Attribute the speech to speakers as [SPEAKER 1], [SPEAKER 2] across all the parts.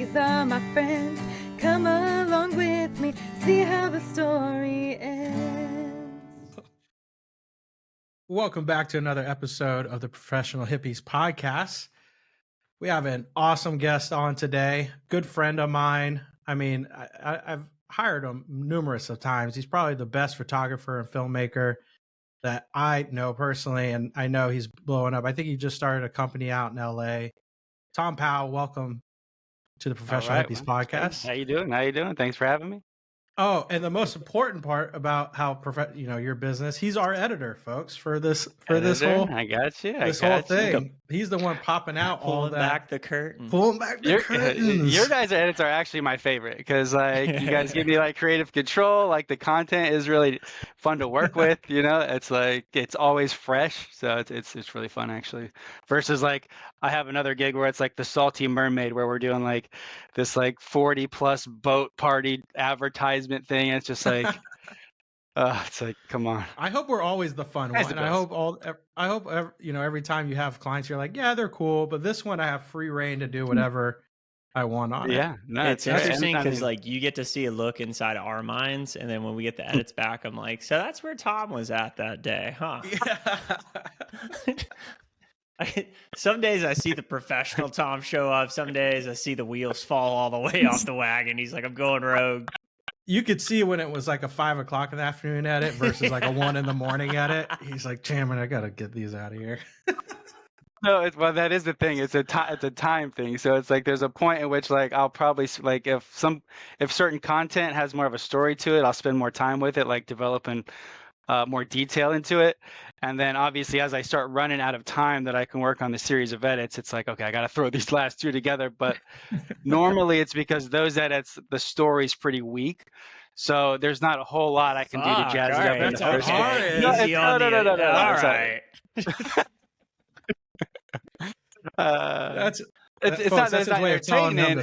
[SPEAKER 1] these are my friends. Come along with me, see how the story ends.
[SPEAKER 2] Welcome back to another episode of the Professional Hippies podcast. We have an awesome guest on today, good friend of mine. I mean, I've hired him numerous of times. He's probably the best photographer and filmmaker that I know personally, and I know he's blowing up. I think he just started a company out in LA. Tom Powell, welcome to the Professional Hippies podcast.
[SPEAKER 3] How you doing? How you doing? Thanks for having me.
[SPEAKER 2] Oh, and the most important part about how your business, he's our editor, folks, for this whole
[SPEAKER 3] I got you.
[SPEAKER 2] this whole thing. He's the one popping out all
[SPEAKER 4] pulling
[SPEAKER 2] that,
[SPEAKER 4] back the curtain.
[SPEAKER 2] pulling back the curtains.
[SPEAKER 3] Your guys' edits are actually my favorite because like you guys give me like creative control. Like the content is really fun to work with. You know, it's like it's always fresh, so it's really fun actually. Versus like I have another gig where it's like the Salty Mermaid, where we're doing like this like 40+ boat party advertisement thing. It's just like. It's like, come on.
[SPEAKER 2] I hope we're always the fun one. I hope every time you have clients, you're like, yeah, they're cool, but this one I have free reign to do whatever I want on it.
[SPEAKER 3] Yeah, no,
[SPEAKER 4] it's interesting because like you get to see a look inside of our minds, and then when we get the edits back, I'm like, so that's where Tom was at that day, huh?
[SPEAKER 2] Yeah.
[SPEAKER 4] Some days I see the professional Tom show up. Some days I see the wheels fall all the way off the wagon. He's like, I'm going rogue.
[SPEAKER 2] You could see when it was like a 5 o'clock in the afternoon edit versus like a 1 in the morning edit. He's like, Chairman, I got to get these out of here.
[SPEAKER 3] No, well, that is the thing. It's a time thing. So it's like there's a point at which like I'll probably like if certain content has more of a story to it, I'll spend more time with it, like developing more detail into it. And then obviously as I start running out of time that I can work on the series of edits, it's like, okay, I got to throw these last two together. But normally it's because those edits, the story's pretty weak. So there's not a whole lot I can do to jazz it up in the first
[SPEAKER 4] okay.
[SPEAKER 3] No,
[SPEAKER 4] All right.
[SPEAKER 3] It's not his way of telling him.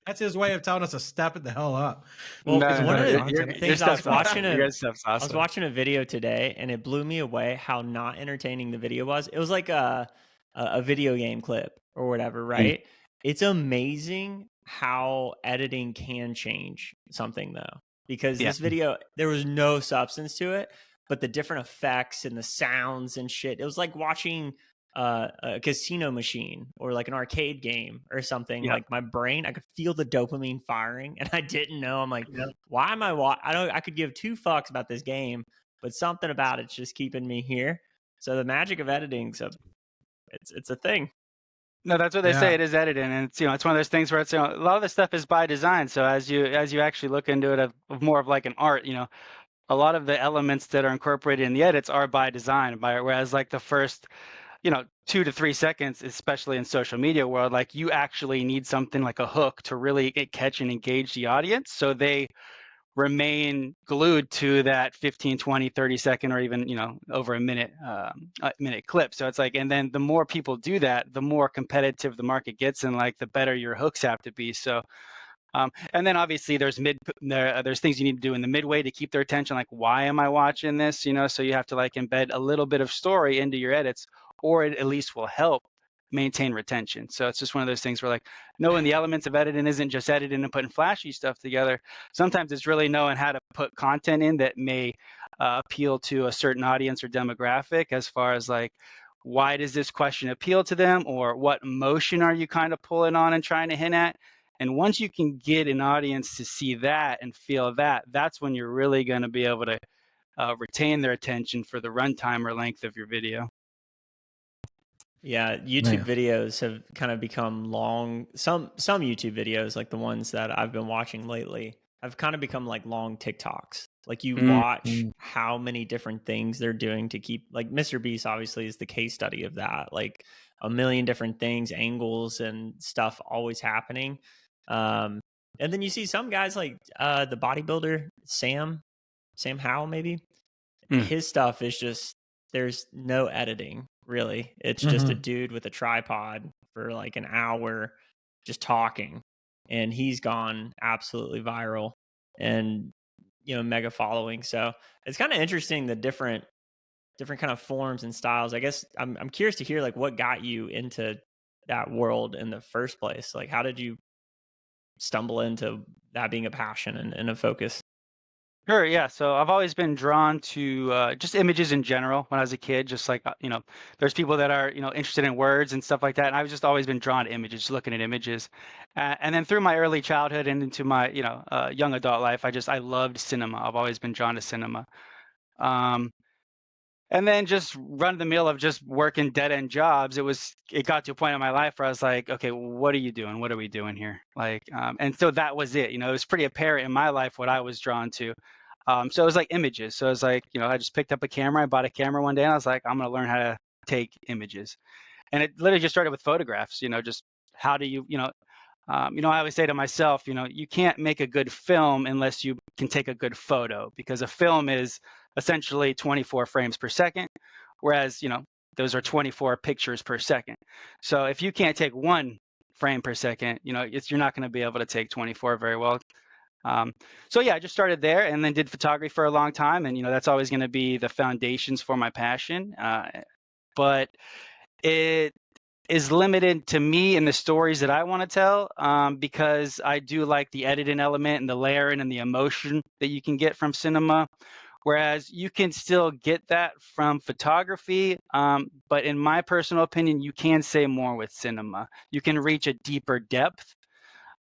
[SPEAKER 2] That's his way of telling us to step it the hell up.
[SPEAKER 4] Well, one of the things I was watching,
[SPEAKER 3] I was
[SPEAKER 4] watching a video today, and it blew me away how not entertaining the video was. It was like a video game clip or whatever, right? It's amazing how editing can change something though, because this video, there was no substance to it, but the different effects and the sounds and shit, it was like watching a casino machine or like an arcade game or something. Like my brain, I could feel the dopamine firing, and I didn't know. I'm like, why am I could give two fucks about this game, but something about it's just keeping me here. So the magic of editing, it's a thing.
[SPEAKER 3] No, that's what they say. It is editing, and it's it's one of those things where it's a lot of the stuff is by design. So as you actually look into it of more of like an art, a lot of the elements that are incorporated in the edits are by design. Whereas like the first 2 to 3 seconds, especially in social media world, like you actually need something like a hook to really catch and engage the audience, so they remain glued to that 15, 20, 30 second or even over a minute clip. So it's like, and then the more people do that, the more competitive the market gets, and like the better your hooks have to be. So and then obviously there's things you need to do in the midway to keep their attention, like why am I watching this, so you have to like embed a little bit of story into your edits, or it at least will help maintain retention. So it's just one of those things where like knowing the elements of editing isn't just editing and putting flashy stuff together. Sometimes it's really knowing how to put content in that may appeal to a certain audience or demographic, as far as like, why does this question appeal to them, or what emotion are you kind of pulling on and trying to hint at. And once you can get an audience to see that and feel that, that's when you're really going to be able to retain their attention for the runtime or length of your video.
[SPEAKER 4] Yeah, YouTube videos have kind of become long. Some YouTube videos, like the ones that I've been watching lately, have kind of become like long TikToks. Like you watch how many different things they're doing to keep, like Mr. Beast obviously is the case study of that. Like a million different things, angles and stuff always happening. And then you see some guys like the bodybuilder Sam Howell, maybe. His stuff is just, there's no editing. Really, it's just a dude with a tripod for like an hour just talking, and he's gone absolutely viral and mega following. So it's kind of interesting, the different kind of forms and styles. I guess I'm curious to hear like what got you into that world in the first place? Like, how did you stumble into that being a passion and a focus?
[SPEAKER 3] Sure, yeah. So I've always been drawn to just images in general when I was a kid. Just like, there's people that are, interested in words and stuff like that. And I've just always been drawn to images, just looking at images. And then through my early childhood and into my, young adult life, I loved cinema. I've always been drawn to cinema. Um, and then just run the mill of just working dead end jobs. It got to a point in my life where I was like, okay, what are you doing? What are we doing here? Like, and so that was it. It was pretty apparent in my life what I was drawn to. So it was like images. So it was like, I just picked up a camera. I bought a camera one day and I was like, I'm going to learn how to take images. And it literally just started with photographs, just how do you, I always say to myself, you can't make a good film unless you can take a good photo, because a film is essentially 24 frames per second, whereas, those are 24 pictures per second. So if you can't take 1 frame per second, you're not going to be able to take 24 very well. So yeah, I just started there and then did photography for a long time. And, that's always going to be the foundations for my passion. But it is limited to me and the stories that I want to tell, because I do like the editing element and the layering and the emotion that you can get from cinema. Whereas you can still get that from photography, but in my personal opinion, you can say more with cinema. You can reach a deeper depth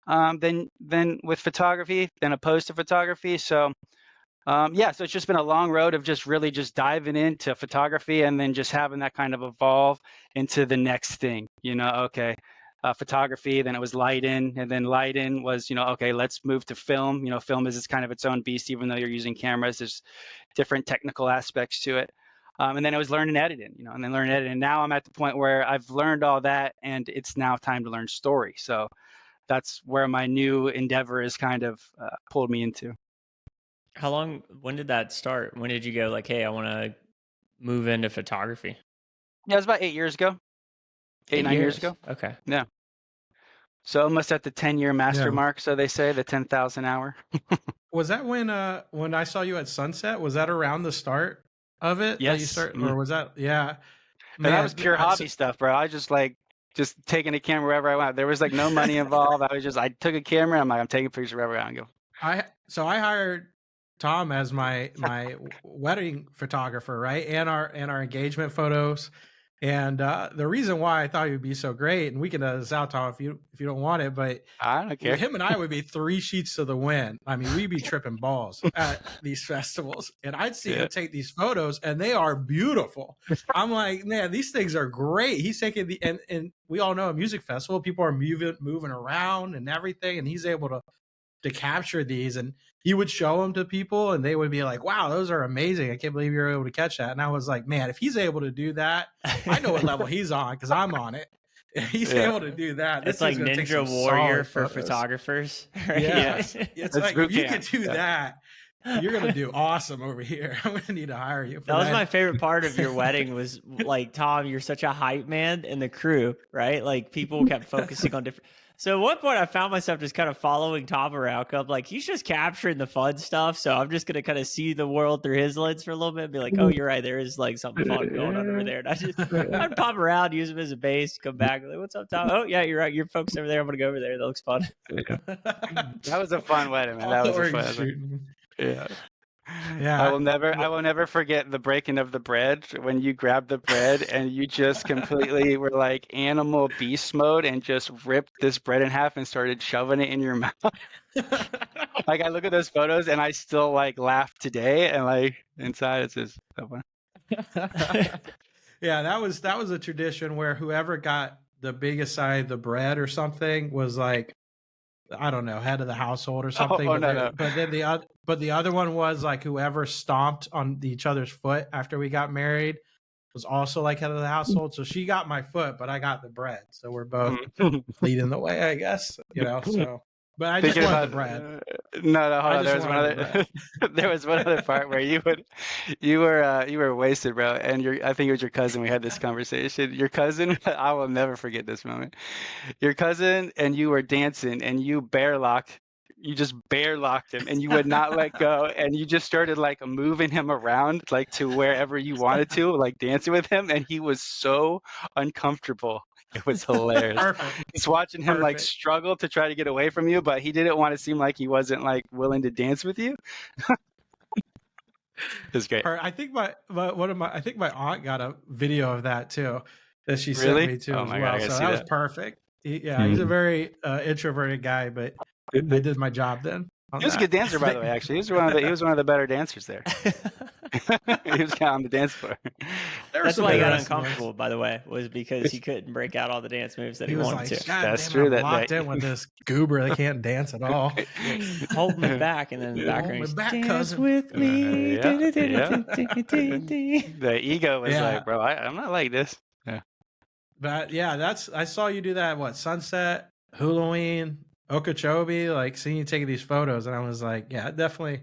[SPEAKER 3] than with photography, than opposed to photography. So yeah, so it's just been a long road of just really just diving into photography and then just having that kind of evolve into the next thing. Okay, photography, then it was lighting, and then lighting was, okay, let's move to film. Film is kind of its own beast, even though you're using cameras. There's different technical aspects to it. And then I was learning editing, and then learning editing. And now I'm at the point where I've learned all that, and it's now time to learn story. So that's where my new endeavor is kind of pulled me into.
[SPEAKER 4] When did that start? When did you go like, hey, I want to move into photography?
[SPEAKER 3] Yeah, it was about 8 years ago. 9 years ago.
[SPEAKER 4] Okay.
[SPEAKER 3] Yeah. So almost at the 10-year master
[SPEAKER 2] Yeah.
[SPEAKER 3] mark, so they say, the 10,000 hour.
[SPEAKER 2] Was that when I saw you at Sunset? Was that around the start of it? That you
[SPEAKER 3] Yes.
[SPEAKER 2] or was that? Yeah.
[SPEAKER 3] And that was pure hobby stuff, bro. I just taking a camera wherever I went. There was like no money involved. I took a camera. I'm taking pictures wherever I go.
[SPEAKER 2] I hired Tom as my wedding photographer, right? And our engagement photos. And the reason why I thought he would be so great, and we can edit this out, Tom, if you don't want it, but
[SPEAKER 3] I don't care.
[SPEAKER 2] him and I would be 3 sheets to the wind. I mean, we'd be tripping balls at these festivals, and I'd see him take these photos, and they are beautiful. I'm like, man, these things are great. He's taking and we all know a music festival, people are moving around and everything, and he's able to capture these, and he would show them to people and they would be like, wow, those are amazing. I can't believe you're able to catch that. And I was like, man, if he's able to do that, I know what level he's on because I'm on it. If he's able to do that,
[SPEAKER 4] it's like Ninja Warrior for photographers. Right?
[SPEAKER 2] Yeah. It's like, if you could do that, you're going to do awesome over here. I'm going to need to hire you.
[SPEAKER 4] That was my favorite part of your wedding was like, Tom, you're such a hype man in the crew, right? Like people kept focusing on different. So at one point I found myself just kind of following Tom around. I'm like, he's just capturing the fun stuff. So I'm just going to kind of see the world through his lens for a little bit and be like, oh, you're right. There is like something fun going on over there. And I'd pop around, use him as a base, come back. Like, what's up, Tom? Oh, yeah, you're right. You're focused over there. I'm going to go over there. That looks fun.
[SPEAKER 3] That was a fun wedding, man. That was a fun. Yeah.
[SPEAKER 2] Yeah.
[SPEAKER 3] I will never forget the breaking of the bread when you grabbed the bread and you just completely were like animal beast mode and just ripped this bread in half and started shoving it in your mouth. Like I look at those photos and I still like laugh today, and like inside it's just so fun.
[SPEAKER 2] Yeah, that was a tradition where whoever got the biggest side of the bread or something was like, I don't know, head of the household or something. But then the other one was like whoever stomped on each other's foot after we got married was also like head of the household. So she got my foot, but I got the bread. So we're both leading the way, I guess. So. But I just wanted the bread.
[SPEAKER 3] No, hold on. There was one other part where you were wasted, bro. And I think it was your cousin. We had this conversation. Your cousin, I will never forget this moment. Your cousin and you were dancing, and you just bear locked him, and you would not let go, and you just started like moving him around like to wherever you wanted to, like dancing with him, and he was so uncomfortable. It was hilarious.
[SPEAKER 2] Perfect.
[SPEAKER 3] Just watching him like
[SPEAKER 2] Perfect.
[SPEAKER 3] struggle to try to get away from you, but he didn't want to seem like he wasn't like willing to dance with you. It's great.
[SPEAKER 2] I think my aunt got a video of that too, that she
[SPEAKER 3] Really?
[SPEAKER 2] sent me to
[SPEAKER 3] Oh
[SPEAKER 2] as
[SPEAKER 3] my God, I
[SPEAKER 2] well.
[SPEAKER 3] gotta
[SPEAKER 2] So
[SPEAKER 3] see
[SPEAKER 2] that was
[SPEAKER 3] that.
[SPEAKER 2] perfect. He's a very introverted guy, but I did my job then.
[SPEAKER 3] He was a good dancer, by the way. Actually, he was one of the better dancers there. He was kind of on the dance floor.
[SPEAKER 4] That's why he got
[SPEAKER 2] interesting ones.
[SPEAKER 4] uncomfortable, by the way, was because he couldn't break out all the dance moves that he
[SPEAKER 2] was
[SPEAKER 4] wanted
[SPEAKER 2] like,
[SPEAKER 4] to.
[SPEAKER 2] God
[SPEAKER 3] That's
[SPEAKER 2] damn
[SPEAKER 3] true,
[SPEAKER 2] it, I'm
[SPEAKER 3] that-
[SPEAKER 2] locked
[SPEAKER 3] that-
[SPEAKER 2] in with this goober. They can't dance at all.
[SPEAKER 4] Hold me back, and then in the background,
[SPEAKER 2] me
[SPEAKER 4] he's,
[SPEAKER 2] back,
[SPEAKER 4] dance
[SPEAKER 2] cousin."
[SPEAKER 4] with me.
[SPEAKER 3] Yeah, yeah.
[SPEAKER 4] Da-da-da-da-da-da-da-da.
[SPEAKER 3] The ego was
[SPEAKER 2] Yeah.
[SPEAKER 3] like, bro, I'm not like this. Yeah.
[SPEAKER 2] But yeah, I saw you do that. What, Sunset, Halloween, Okeechobee? Like seeing you taking these photos, and I was like, yeah, definitely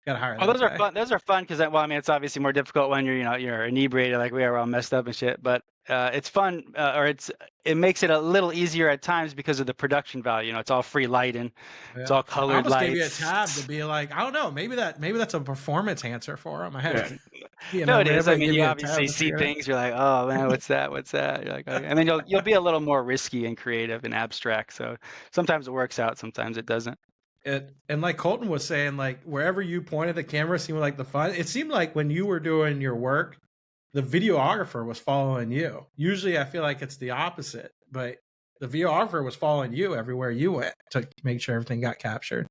[SPEAKER 2] gotta hire.
[SPEAKER 3] Oh,
[SPEAKER 2] that
[SPEAKER 3] those
[SPEAKER 2] guy.
[SPEAKER 3] are fun. Those are fun because, well, I mean, it's obviously more difficult when you're inebriated, like we are, all messed up and shit. But it's fun, or it makes it a little easier at times because of the production value. You know, it's all free lighting, it's
[SPEAKER 2] Yeah.
[SPEAKER 3] all
[SPEAKER 2] I
[SPEAKER 3] colored
[SPEAKER 2] almost
[SPEAKER 3] lights.
[SPEAKER 2] gave you a tab to be like, I don't know, maybe that's a performance answer for him. I had,
[SPEAKER 3] No, it is. I mean,
[SPEAKER 2] give
[SPEAKER 3] you
[SPEAKER 2] me a
[SPEAKER 3] obviously
[SPEAKER 2] tab to
[SPEAKER 3] see
[SPEAKER 2] figure it out.
[SPEAKER 3] things. You're like, oh man, what's that? What's that? You're like, okay. And then you'll be a little more risky and creative and abstract. So sometimes it works out, sometimes it doesn't.
[SPEAKER 2] And like Colton was saying, like wherever you pointed the camera seemed like the fun. It seemed like when you were doing your work, the videographer was following you. Usually I feel like it's the opposite, but the videographer was following you everywhere you went to make sure everything got captured.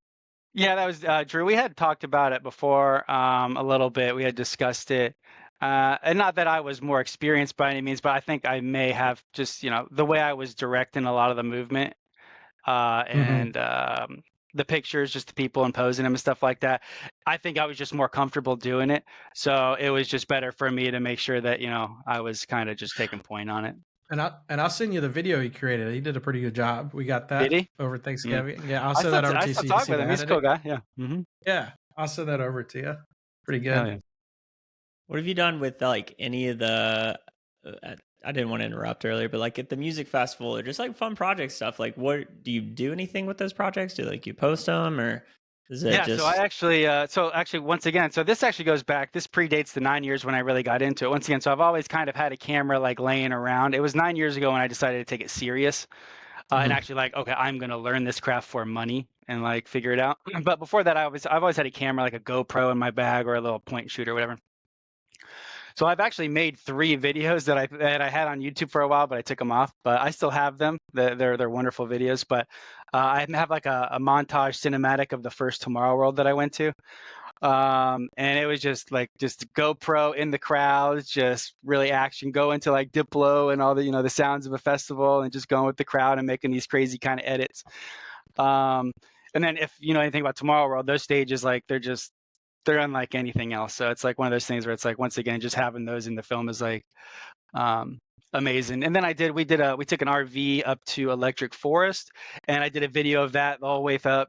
[SPEAKER 3] Yeah, that was Drew. We had talked about it before a little bit. We had discussed it. And not that I was more experienced by any means, but I think I may have just, the way I was directing a lot of the movement and the pictures, just the people and posing them and stuff like that. I think I was just more comfortable doing it. So it was just better for me to make sure that, I was kind of just taking point on it.
[SPEAKER 2] And I'll send you the video he created. He did a pretty good job. We got that
[SPEAKER 3] Did he?
[SPEAKER 2] over Thanksgiving. Yeah, I'll send that over to you.
[SPEAKER 3] I
[SPEAKER 2] So
[SPEAKER 3] still
[SPEAKER 2] you can
[SPEAKER 3] talk
[SPEAKER 2] see
[SPEAKER 3] with
[SPEAKER 2] the
[SPEAKER 3] him. He's a
[SPEAKER 2] editing.
[SPEAKER 3] cool guy. Yeah. Mm-hmm.
[SPEAKER 2] Yeah, I'll send that over to you. Pretty good.
[SPEAKER 3] Hell yeah.
[SPEAKER 4] What have you done with like any of the? I didn't want to interrupt earlier, but like at the music festival or just like fun project stuff. Like, what do you do anything with those projects? Do like you post them or is it just?
[SPEAKER 3] So I actually, once again, so this actually goes back. This predates the 9 years when I really got into it. Once again, so I've always kind of had a camera like laying around. It was 9 years ago when I decided to take it serious and actually like, okay, I'm gonna learn this craft for money and like figure it out. But before that, I've always had a camera like a GoPro in my bag or a little point and shoot or whatever. So I've actually made 3 videos that I had on YouTube for a while, but I took them off. But I still have them. They're wonderful videos. But I have like a montage cinematic of the first Tomorrow World that I went to, and it was just GoPro in the crowd, just really action, go into like Diplo and all the the sounds of a festival, and just going with the crowd and making these crazy kind of edits. And then if you know anything about Tomorrow World, those stages like they're unlike anything else. So it's like one of those things where it's like, once again, just having those in the film is like amazing. And then we took an RV up to Electric Forest, and I did a video of that all the way up,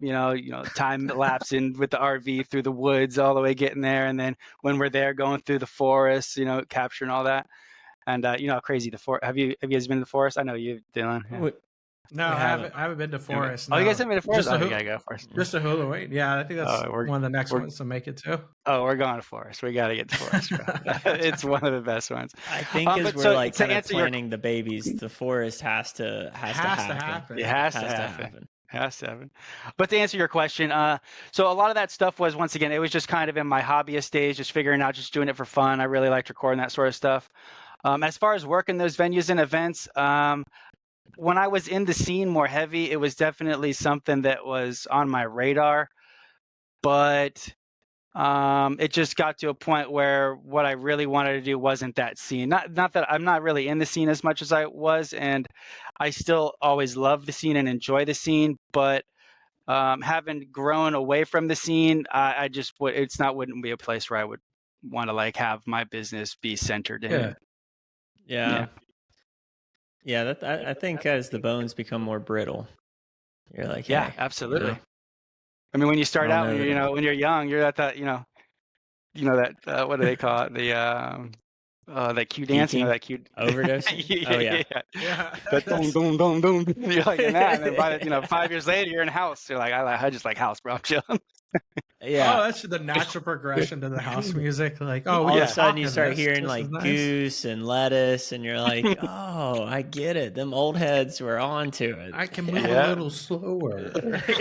[SPEAKER 3] time lapsing with the RV through the woods all the way getting there. And then when we're there going through the forest, capturing all that. And how crazy the forest. Have you guys been to the forest? I know you, Dylan. Yeah.
[SPEAKER 2] No, I haven't been to Forest.
[SPEAKER 3] Oh, you guys haven't been to Forest?
[SPEAKER 2] Just
[SPEAKER 3] you gotta go Forest.
[SPEAKER 2] Just a Halloween. Yeah, I think that's one of the next ones to make it to.
[SPEAKER 3] Oh, we're going to Forest. We got to get to Forest. It's one of the best ones.
[SPEAKER 4] I think as we're like kind of planning the babies, the Forest has to happen.
[SPEAKER 3] It has to happen. Has to happen. But to answer your question, so a lot of that stuff was, once again, it was just kind of in my hobbyist days, just figuring out, just doing it for fun. I really liked recording that sort of stuff. As far as working those venues and events, when I was in the scene more heavy, it was definitely something that was on my radar, but it just got to a point where what I really wanted to do wasn't that scene. Not that I'm not really in the scene as much as I was, and I still always love the scene and enjoy the scene, but having grown away from the scene, I just wouldn't be a place where I would want to like have my business be centered in.
[SPEAKER 4] Yeah, I think as the bones become more brittle, you're like, hey,
[SPEAKER 3] yeah, absolutely. I mean, when you start out, when you're young, you're at that, that what do they call it? That cue dance, that cue
[SPEAKER 4] overdose.
[SPEAKER 3] yeah. That boom, boom, boom, boom. You're like in that, and then by 5 years later, you're in house. You're like, I just like house, bro. I'm chilling.
[SPEAKER 4] Yeah.
[SPEAKER 2] Oh, that's the natural progression to the house music. Like, oh, we
[SPEAKER 4] All of
[SPEAKER 2] can
[SPEAKER 4] a sudden you
[SPEAKER 2] talk in
[SPEAKER 4] start
[SPEAKER 2] this.
[SPEAKER 4] hearing
[SPEAKER 2] This is
[SPEAKER 4] like
[SPEAKER 2] nice.
[SPEAKER 4] goose and lettuce, and you're like, oh, I get it. Them old heads were on to it.
[SPEAKER 2] I can move a
[SPEAKER 3] Yeah.
[SPEAKER 2] little slower.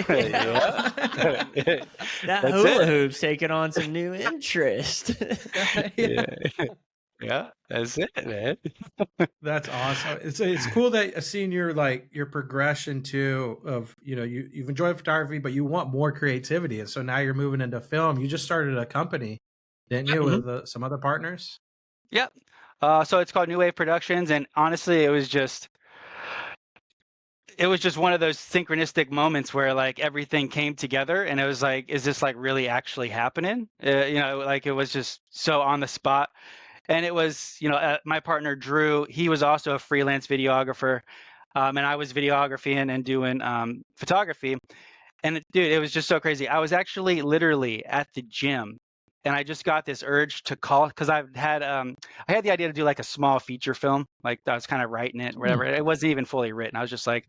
[SPEAKER 3] Yeah.
[SPEAKER 4] That
[SPEAKER 3] That's
[SPEAKER 4] hula
[SPEAKER 3] it.
[SPEAKER 4] hoop's taking on some new interest.
[SPEAKER 3] Yeah. Yeah, that's it, man.
[SPEAKER 2] That's awesome. It's cool that seeing your your progression too of you've enjoyed photography, but you want more creativity, and so now you're moving into film. You just started a company, didn't you,
[SPEAKER 3] Mhm.
[SPEAKER 2] with some other partners?
[SPEAKER 3] Yep. So it's called Nuwave Productions, and honestly, it was just one of those synchronistic moments where like everything came together, and it was like, is this like really actually happening? Like it was just so on the spot. And it was, my partner Drew. He was also a freelance videographer, and I was videography and doing photography. And dude, it was just so crazy. I was actually literally at the gym, and I just got this urge to call because I had the idea to do like a small feature film. Like I was kind of writing it, whatever. It wasn't even fully written. I was just like,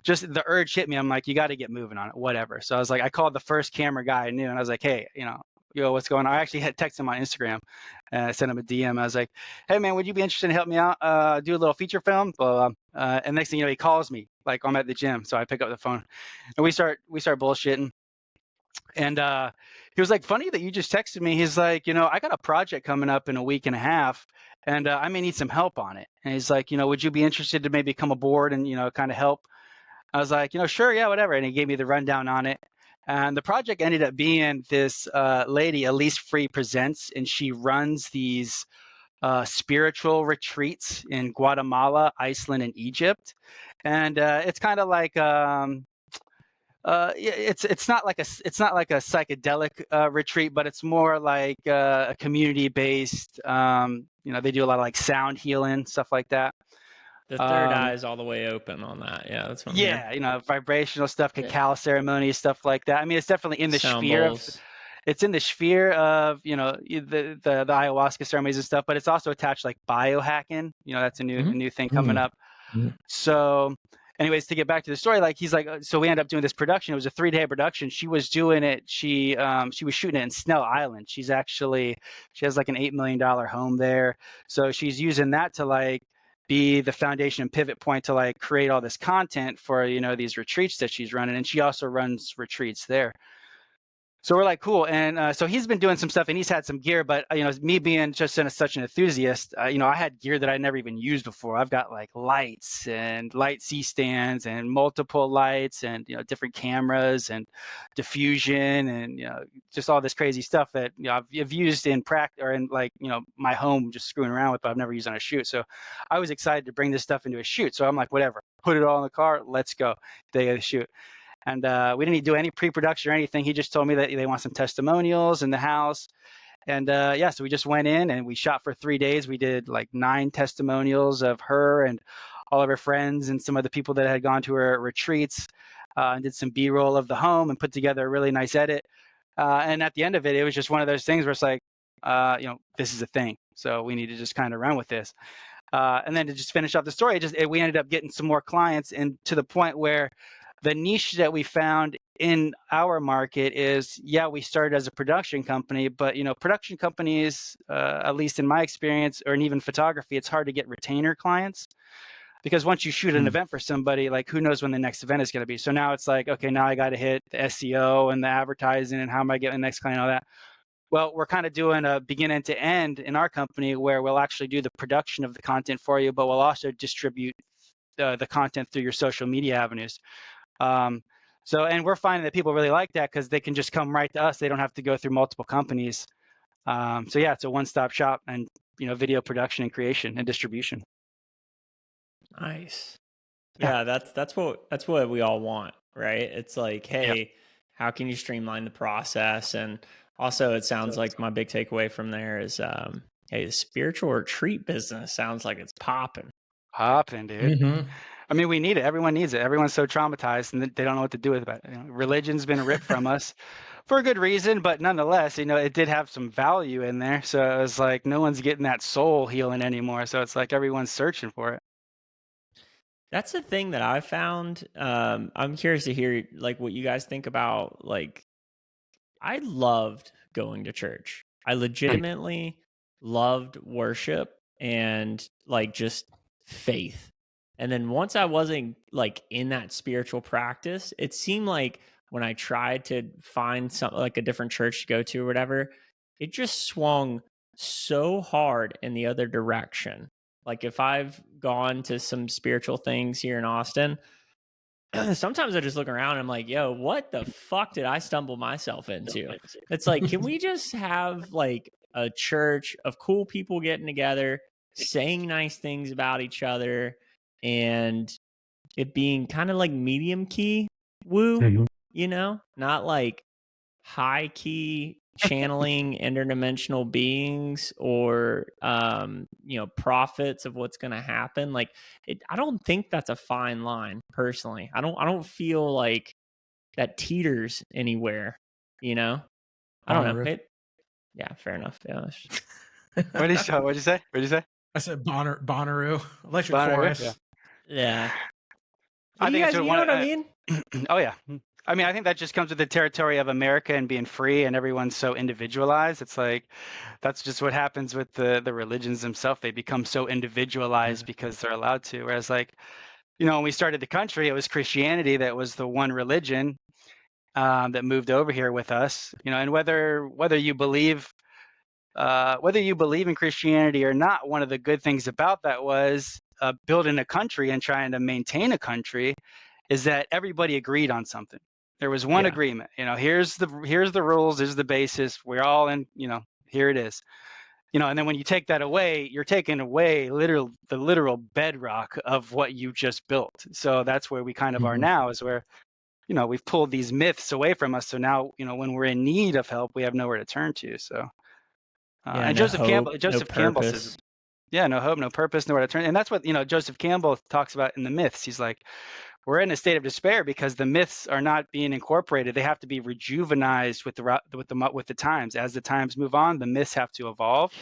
[SPEAKER 3] just the urge hit me. I'm like, you got to get moving on it, whatever. So I was like, I called the first camera guy I knew, and I was like, hey, yo, what's going on? I actually had texted him on Instagram, and I sent him a DM. I was like, hey man, would you be interested in helping me out? Do a little feature film. Blah, blah, blah. And next thing you know, he calls me like I'm at the gym, so I pick up the phone, and we start bullshitting. And he was like, funny that you just texted me. He's like, I got a project coming up in a week and a half, and I may need some help on it. And he's like, would you be interested to maybe come aboard and kind of help? I was like, sure, yeah, whatever. And he gave me the rundown on it. And the project ended up being this lady, Elise Free Presents, and she runs these spiritual retreats in Guatemala, Iceland, and Egypt. And it's kind of like it's not like a psychedelic retreat, but it's more like a community based. They do a lot of like sound healing, stuff like that.
[SPEAKER 4] The third eye is all the way open on that. Yeah, that's what I'm hearing.
[SPEAKER 3] Yeah, vibrational stuff,
[SPEAKER 4] Yeah.
[SPEAKER 3] cacao ceremonies, stuff like that. I mean, it's definitely in the
[SPEAKER 4] Sound
[SPEAKER 3] sphere of
[SPEAKER 4] bowls.
[SPEAKER 3] it's in the sphere of the ayahuasca ceremonies and stuff, but it's also attached like biohacking. That's a new thing coming up. So, anyways, to get back to the story, like he's like, so we ended up doing this production. It was a 3-day production. She was doing it. She was shooting it in Snell Island. She has like an $8 million home there. So she's using that to like be the foundation and pivot point to like create all this content for these retreats that she's running, and she also runs retreats there. So we're like, cool. And so he's been doing some stuff, and he's had some gear, but me being just such an enthusiast, I had gear that I never even used before. I've got like lights and light C stands and multiple lights and different cameras and diffusion and just all this crazy stuff that I've used in practice or in like my home just screwing around with, but I've never used on a shoot. So I was excited to bring this stuff into a shoot. So I'm like, whatever, put it all in the car, let's go. Day of the shoot. And we didn't do any pre-production or anything. He just told me that they want some testimonials in the house. And so we just went in and we shot for 3 days. We did like 9 testimonials of her and all of her friends and some of the people that had gone to her retreats, and did some B-roll of the home and put together a really nice edit. And at the end of it, it was just one of those things where it's like, this is a thing. So we need to just kind of run with this. And then to just finish off the story, we ended up getting some more clients, and to the point where the niche that we found in our market is, we started as a production company, but production companies, at least in my experience, or even photography, it's hard to get retainer clients, because once you shoot an event for somebody, like who knows when the next event is going to be. So now it's like, okay, now I got to hit the SEO and the advertising and how am I getting the next client and all that. Well, we're kind of doing a beginning to end in our company where we'll actually do the production of the content for you, but we'll also distribute the content through your social media avenues. And we're finding that people really like that because they can just come right to us. They don't have to go through multiple companies. It's a one-stop shop and video production and creation and distribution.
[SPEAKER 4] Nice. Yeah, that's what we all want, right? It's like, hey, how can you streamline the process? And also, it sounds like my big takeaway from there is, hey, the spiritual retreat business sounds like it's popping.
[SPEAKER 3] Popping, dude. I mean, we need it. Everyone needs it. Everyone's so traumatized and they don't know what to do with it. Religion's been ripped from us for a good reason, but nonetheless, it did have some value in there. So it was like no one's getting that soul healing anymore. So it's like everyone's searching for it.
[SPEAKER 4] That's the thing that I found. I'm curious to hear like what you guys think about like I loved going to church. I legitimately loved worship and like just faith. And then once I wasn't like in that spiritual practice, it seemed like when I tried to find some like a different church to go to or whatever, it just swung so hard in the other direction. Like if I've gone to some spiritual things here in Austin, sometimes I just look around and I'm like, yo, what the fuck did I stumble myself into? It's like, can we just have like a church of cool people getting together, saying nice things about each other, and it being kind of like medium key woo, you know, not like high key channeling interdimensional beings or you know, prophets of what's going to happen. Like I don't think that's a fine line personally. I don't feel like that teeters anywhere, you know. I don't know. Yeah, fair enough. Yeah.
[SPEAKER 3] What'd you say? What'd you say?
[SPEAKER 2] I said Bonnaroo, Electric
[SPEAKER 3] Bonnaroo,
[SPEAKER 2] Forest.
[SPEAKER 4] Yeah.
[SPEAKER 3] I think
[SPEAKER 4] you
[SPEAKER 3] it's
[SPEAKER 4] guys, you know what I mean?
[SPEAKER 3] Oh yeah. I mean, I think that just comes with the territory of America and being free, and everyone's so individualized. It's like that's just what happens with the religions themselves. They become so individualized because they're allowed to. Whereas, like, you know, when we started the country, it was Christianity that was the one religion that moved over here with us. You know, and whether you believe in Christianity or not, one of the good things about that was building a country and trying to maintain a country is that everybody agreed on something. There was one agreement. You know, here's the rules, here's the basis. We're all in. You know, here it is. You know, and then when you take that away, you're taking away the literal bedrock of what you just built. So that's where we kind of are now, is where, you know, we've pulled these myths away from us. So now, you know, when we're in need of help, we have nowhere to turn to. So. And
[SPEAKER 4] no
[SPEAKER 3] Joseph
[SPEAKER 4] hope,
[SPEAKER 3] Campbell says, yeah, no hope, no purpose, nowhere to turn. And that's what, you know, Joseph Campbell talks about in the myths. He's like, we're in a state of despair because the myths are not being incorporated. They have to be rejuvenized with the times. As the times move on, the myths have to evolve.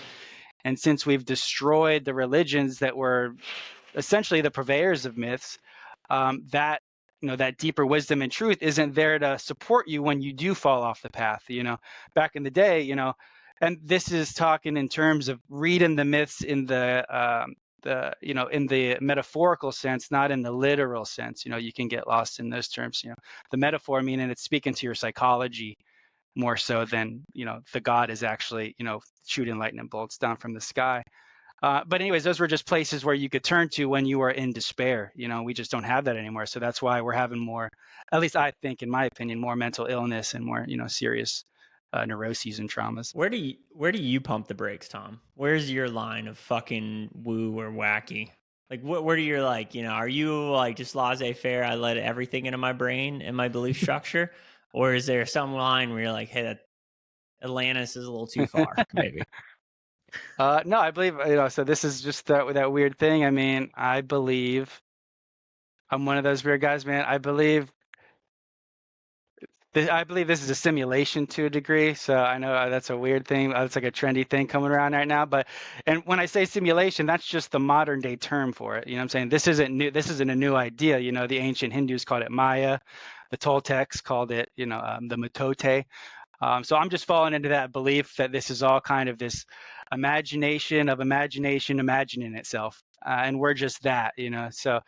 [SPEAKER 3] And since we've destroyed the religions that were essentially the purveyors of myths, that, you know, that deeper wisdom and truth isn't there to support you when you do fall off the path. You know, back in the day, you know, and this is talking in terms of reading the myths in the you know, in the metaphorical sense, not in the literal sense. You know, you can get lost in those terms. You know, the metaphor meaning it's speaking to your psychology more so than, you know, the God is actually, you know, shooting lightning bolts down from the sky. But anyways, those were just places where you could turn to when you were in despair. You know, we just don't have that anymore. So that's why we're having more, at least I think, in my opinion, more mental illness and more, you know, serious neuroses and traumas.
[SPEAKER 4] Where do you pump the brakes, Tom? Where's your line of fucking woo or wacky? Like, where do you like, you know, are you like just laissez-faire? I let everything into my brain and my belief structure, or is there some line where you're like, hey, that Atlantis is a little too far, maybe?
[SPEAKER 3] No, I believe, you know, so this is just that weird thing. I mean, I believe I'm one of those weird guys, man. I believe this is a simulation to a degree. So I know that's a weird thing. That's like a trendy thing coming around right now. But, and when I say simulation, that's just the modern day term for it. You know what I'm saying? This isn't new. This isn't a new idea. You know, the ancient Hindus called it Maya. The Toltecs called it, you know, the Matote. So I'm just falling into that belief that this is all kind of this imagination of imagination imagining itself. And we're just that, you know. So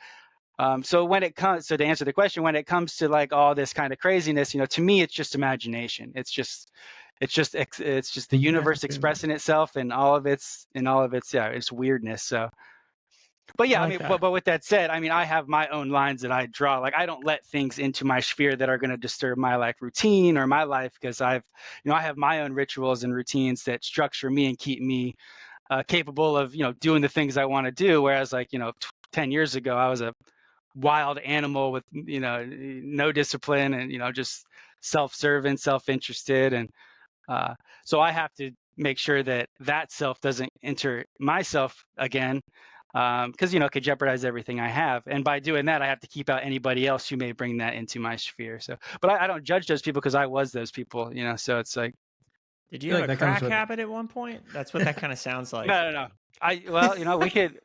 [SPEAKER 3] when it comes, so to answer the question, when it comes to like all this kind of craziness, you know, to me, it's just imagination. It's just the universe expressing itself and all of its, yeah, its weirdness. So, but yeah, I mean, but with that said, I mean, I have my own lines that I draw. Like, I don't let things into my sphere that are going to disturb my like routine or my life, because I have my own rituals and routines that structure me and keep me capable of, you know, doing the things I want to do. Whereas, like, you know, 10 years ago, I was a wild animal with, you know, no discipline and, you know, just self-serving, self-interested. And so I have to make sure that self doesn't enter myself again, because, you know, it could jeopardize everything I have. And by doing that, I have to keep out anybody else who may bring that into my sphere. So, but I don't judge those people because I was those people, you know, so it's like.
[SPEAKER 4] Did you have a crack habit at one point? That's what that kind of sounds like.
[SPEAKER 3] No. Well, you know, we could.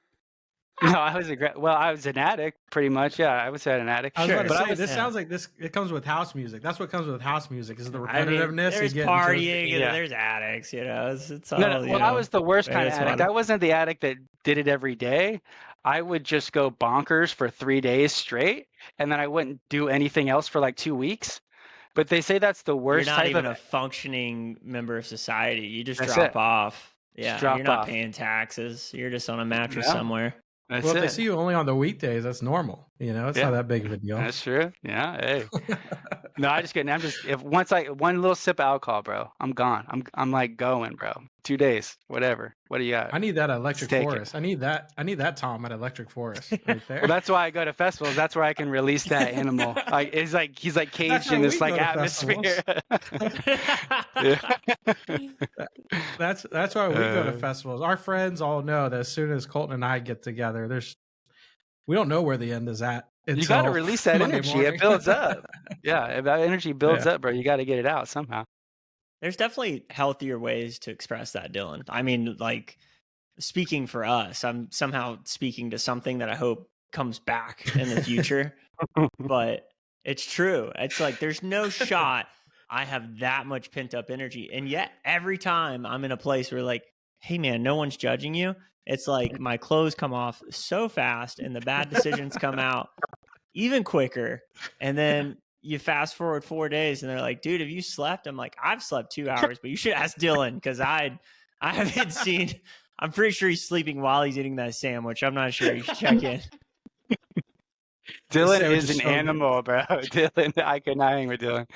[SPEAKER 3] No, I was I was an addict, pretty much. Yeah, I would say an addict.
[SPEAKER 2] I was about to
[SPEAKER 3] But
[SPEAKER 2] say,
[SPEAKER 3] I was,
[SPEAKER 2] this sounds like this. It comes with house music. That's what comes with house music is the
[SPEAKER 4] I mean,
[SPEAKER 2] repetitiveness.
[SPEAKER 4] there's
[SPEAKER 2] you get into
[SPEAKER 4] partying and
[SPEAKER 3] Yeah.
[SPEAKER 4] there's addicts, you know. It's all,
[SPEAKER 3] no.
[SPEAKER 4] you
[SPEAKER 3] Well, I
[SPEAKER 4] know,
[SPEAKER 3] was the worst kind of
[SPEAKER 4] it's
[SPEAKER 3] addict.
[SPEAKER 4] fun.
[SPEAKER 3] I wasn't the addict that did it every day. I would just go bonkers for 3 days straight, and then I wouldn't do anything else for like 2 weeks. But they say that's the
[SPEAKER 4] You're
[SPEAKER 3] worst
[SPEAKER 4] not
[SPEAKER 3] type
[SPEAKER 4] even
[SPEAKER 3] of.
[SPEAKER 4] a functioning member of society. You just
[SPEAKER 3] That's
[SPEAKER 4] drop
[SPEAKER 3] it.
[SPEAKER 4] off.
[SPEAKER 3] Just
[SPEAKER 4] Yeah,
[SPEAKER 3] drop
[SPEAKER 4] you're not
[SPEAKER 3] off.
[SPEAKER 4] paying taxes. You're just on a mattress
[SPEAKER 3] Yeah.
[SPEAKER 4] somewhere.
[SPEAKER 3] That's
[SPEAKER 2] Well, if they
[SPEAKER 3] it.
[SPEAKER 2] see you only on the weekdays, that's normal. You know, it's
[SPEAKER 3] Yeah.
[SPEAKER 2] not that big of a deal.
[SPEAKER 3] That's true. Yeah. Hey. No, I just get. I'm just if once I one little sip of alcohol, bro, I'm gone. I'm like going, bro. 2 days, whatever. What do you got?
[SPEAKER 2] I need that Electric
[SPEAKER 3] Take it.
[SPEAKER 2] Forest. I need that Tom at Electric Forest right there.
[SPEAKER 3] Well, that's why I go to festivals. That's where I can release that animal. Like he's like
[SPEAKER 2] That's
[SPEAKER 3] caged
[SPEAKER 2] why
[SPEAKER 3] in this
[SPEAKER 2] we
[SPEAKER 3] like
[SPEAKER 2] go to
[SPEAKER 3] atmosphere.
[SPEAKER 2] That's why we go to festivals. Our friends all know that as soon as Colton and I get together, we don't know where the end is at.
[SPEAKER 3] You got to
[SPEAKER 2] until
[SPEAKER 3] release that
[SPEAKER 2] Monday
[SPEAKER 3] energy.
[SPEAKER 2] morning.
[SPEAKER 3] It builds up. Yeah, if that energy builds up, bro, you got to get it out somehow.
[SPEAKER 4] There's definitely healthier ways to express that, Dylan. I mean, like, speaking for us, I'm somehow speaking to something that I hope comes back in the future. But it's true. It's like there's no shot I have that much pent up energy. And yet every time I'm in a place where like, hey man, no one's judging you, it's like my clothes come off so fast and the bad decisions come out even quicker. And then you fast forward 4 days and they're like, dude, have you slept? I'm like, I've slept 2 hours, but you should ask Dylan because I haven't seen. I'm pretty sure he's sleeping while he's eating that sandwich. I'm not sure. You should check in.
[SPEAKER 3] Dylan
[SPEAKER 2] sandwich
[SPEAKER 3] is
[SPEAKER 2] is
[SPEAKER 3] an
[SPEAKER 2] so good.
[SPEAKER 3] animal, bro. Dylan, I could not hang with Dylan.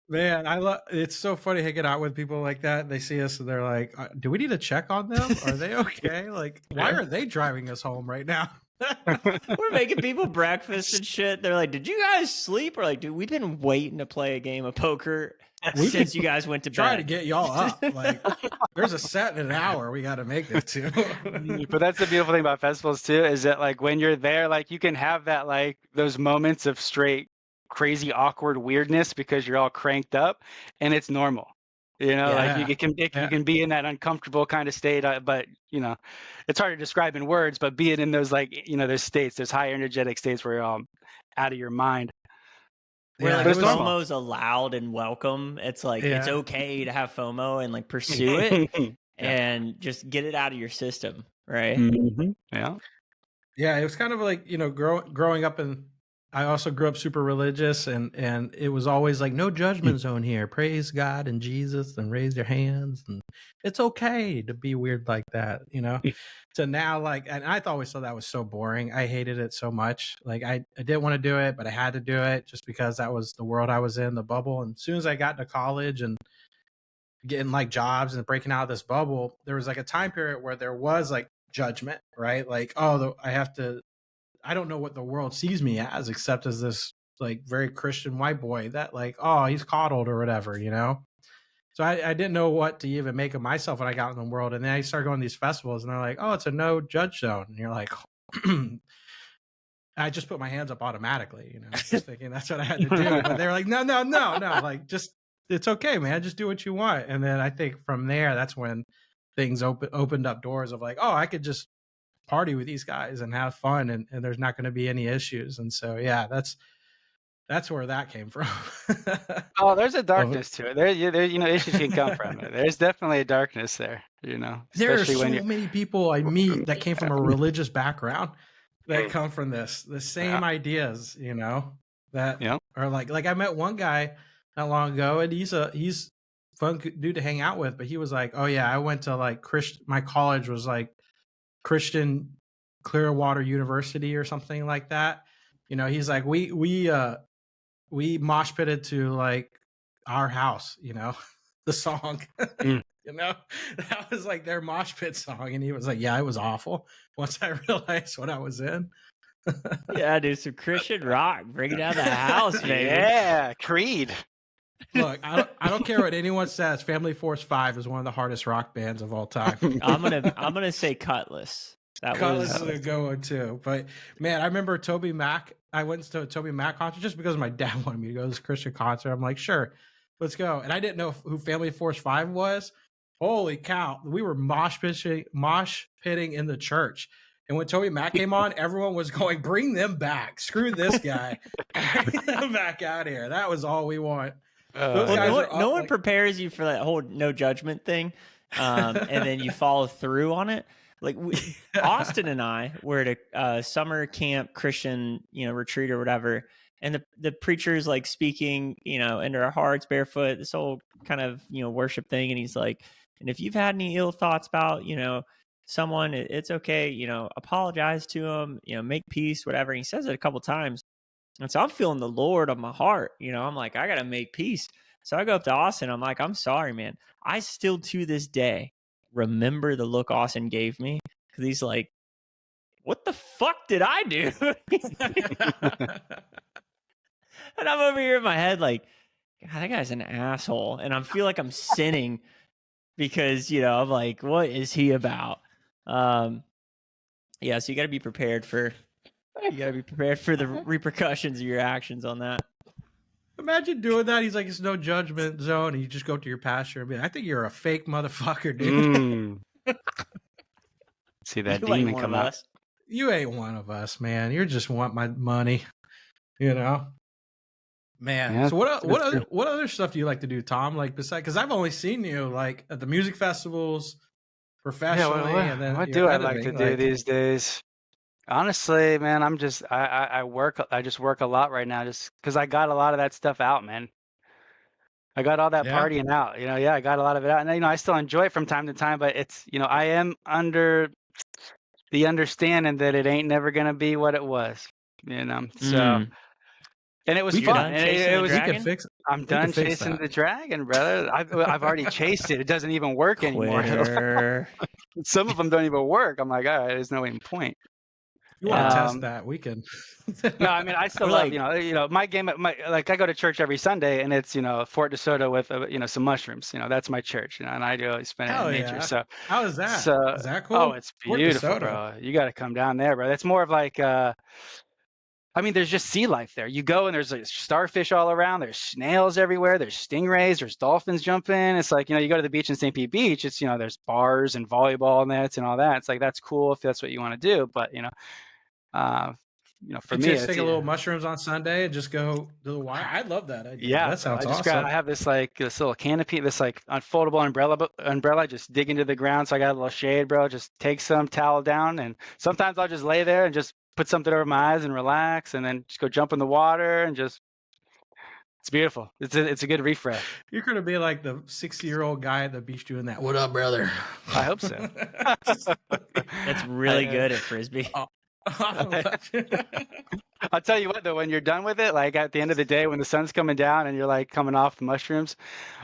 [SPEAKER 2] Man, I love. It's so funny hanging out with people like that. They see us and they're like, "Do we need to check on them? Are they okay? Like, why are they driving us home right now?"
[SPEAKER 4] We're making people breakfast and shit. They're like, did you guys sleep? Or like, dude, we've been waiting to play a game of poker since you guys went to
[SPEAKER 2] Try
[SPEAKER 4] bed.
[SPEAKER 2] to get y'all up. Like, there's a set in an hour we got to make it to.
[SPEAKER 3] But that's the beautiful thing about festivals too, is that like when you're there, like you can have that like those moments of straight crazy awkward weirdness because you're all cranked up and it's normal. You know,
[SPEAKER 2] Yeah.
[SPEAKER 3] like you can be in that uncomfortable kind of state, but you know, it's hard to describe in words. But being in those like those states, those high energetic states where you're all out of your mind.
[SPEAKER 4] Where
[SPEAKER 2] Yeah,
[SPEAKER 4] like
[SPEAKER 2] it was-
[SPEAKER 4] FOMO's allowed and welcome. It's like it's
[SPEAKER 2] Yeah.
[SPEAKER 4] okay to have FOMO and like pursue it and just get it out of your system, right?
[SPEAKER 3] Mhm. Yeah.
[SPEAKER 2] Yeah, it was kind of like growing up in. I also grew up super religious, and it was always like no judgment zone here. Praise God and Jesus, and raise your hands, and it's okay to be weird like that, you know. So now, like, and I always thought that was so boring. I hated it so much. Like, I didn't want to do it, but I had to do it just because that was the world I was in, the bubble. And as soon as I got to college and getting like jobs and breaking out of this bubble, there was like a time period where there was like judgment, right? Like, oh, I don't know what the world sees me as except as this like very Christian white boy that like, oh, he's coddled or whatever, you know? So I didn't know what to even make of myself when I got in the world. And then I started going to these festivals and they're like, oh, it's a no judge zone. And you're like, I just put my hands up automatically, you know, just thinking that's what I had to do. But they're like, no, like just, it's okay, man. Just do what you want. And then I think from there, that's when things opened up doors of like, oh, I could just party with these guys and have fun and there's not going to be any issues. And so yeah, that's where that came from.
[SPEAKER 3] Oh, there's a darkness to it. There issues can come from it. There's definitely a darkness there,
[SPEAKER 2] There are
[SPEAKER 3] especially
[SPEAKER 2] so
[SPEAKER 3] when you're
[SPEAKER 2] many people I meet that came from a religious background that come from the same ideas, that are like I met one guy not long ago and he's fun dude to hang out with, but he was like, oh yeah, I went to like my college was like Christian Clearwater University or something like that. He's like, we mosh pitted to like Our House, the song. That was like their mosh pit song. And he was like, yeah, it was awful once I realized what I was in.
[SPEAKER 4] Yeah, dude, some Christian rock, bring it down the house, baby.
[SPEAKER 3] Yeah, Creed.
[SPEAKER 2] Look, I don't care what anyone says. Family Force 5 is one of the hardest rock bands of all time.
[SPEAKER 4] I'm gonna say Cutlass.
[SPEAKER 2] Cutlass is a go too. But man, I remember Toby Mac. I went to a Toby Mac concert just because my dad wanted me to go to this Christian concert. I'm like, sure, let's go. And I didn't know who Family Force 5 was. Holy cow. We were mosh pitting in the church. And when Toby Mac came on, everyone was going, bring them back. Screw this guy. Bring them back out here. That was all we want. Those guys
[SPEAKER 4] no one prepares you for that whole no judgment thing. And then you follow through on it. Like Austin and I were at a summer camp Christian, retreat or whatever. And the preacher's like speaking, into our hearts, barefoot, this whole kind of, worship thing. And he's like, and if you've had any ill thoughts about, someone, it's okay, apologize to them, make peace, whatever. And he says it a couple times. And so I'm feeling the Lord on my heart. I'm like, I got to make peace. So I go up to Austin. I'm like, I'm sorry, man. I still to this day remember the look Austin gave me, because he's like, what the fuck did I do? And I'm over here in my head like, God, that guy's an asshole. And I feel like I'm sinning because, I'm like, what is he about? Yeah, so you got to be prepared for the repercussions of your actions on that.
[SPEAKER 2] Imagine doing that. He's like, it's no judgment zone. And you just go to your pastor and be like, I think you're a fake motherfucker, dude.
[SPEAKER 3] See that demon come out.
[SPEAKER 2] You ain't one of us, man. You just want my money, Man, yeah, so what other stuff do you like to do, Tom? Like besides, because I've only seen you like at the music festivals, professionally, and then
[SPEAKER 3] what do I like to do these days? Honestly, man, I work. I just work a lot right now, just because I got a lot of that stuff out, man. I got all that partying out, Yeah, I got a lot of it out, and I still enjoy it from time to time. But it's, I am under the understanding that it ain't never gonna be what it was, So. And it was fun. And it was. I'm done chasing the dragon, brother. I've already chased it. It doesn't even work anymore. Some of them don't even work. I'm like, all right, there's no even point.
[SPEAKER 2] You want to test that? We can.
[SPEAKER 3] No, I mean, I still love, my game. I go to church every Sunday, and it's Fort DeSoto with some mushrooms. That's my church. And I do spend it in nature. So
[SPEAKER 2] how is that?
[SPEAKER 3] So,
[SPEAKER 2] is that cool?
[SPEAKER 3] Oh, it's beautiful, bro. You got to come down there, bro. It's more of like. There's just sea life there. You go and there's like starfish all around. There's snails everywhere. There's stingrays. There's dolphins jumping. It's like, you go to the beach in St. Pete Beach. It's, there's bars and volleyball nets and all that. It's like, that's cool if that's what you want to do. But, for me,
[SPEAKER 2] just take a little mushrooms on Sunday and just go to the wire. I love that idea. Yeah, that sounds awesome.
[SPEAKER 3] I have this little canopy, this like unfoldable umbrella. Just dig into the ground. So I got a little shade, bro. Just take some, towel down, and sometimes I'll just lay there and just put something over my eyes and relax, and then just go jump in the water and just. It's beautiful. It's a good refresh.
[SPEAKER 2] You're gonna be like the 60-year-old guy at the beach doing that. What up, brother?
[SPEAKER 3] I hope so.
[SPEAKER 4] That's really good at Frisbee.
[SPEAKER 3] I'll tell you what, though, when you're done with it, like at the end of the day, when the sun's coming down and you're like coming off the mushrooms,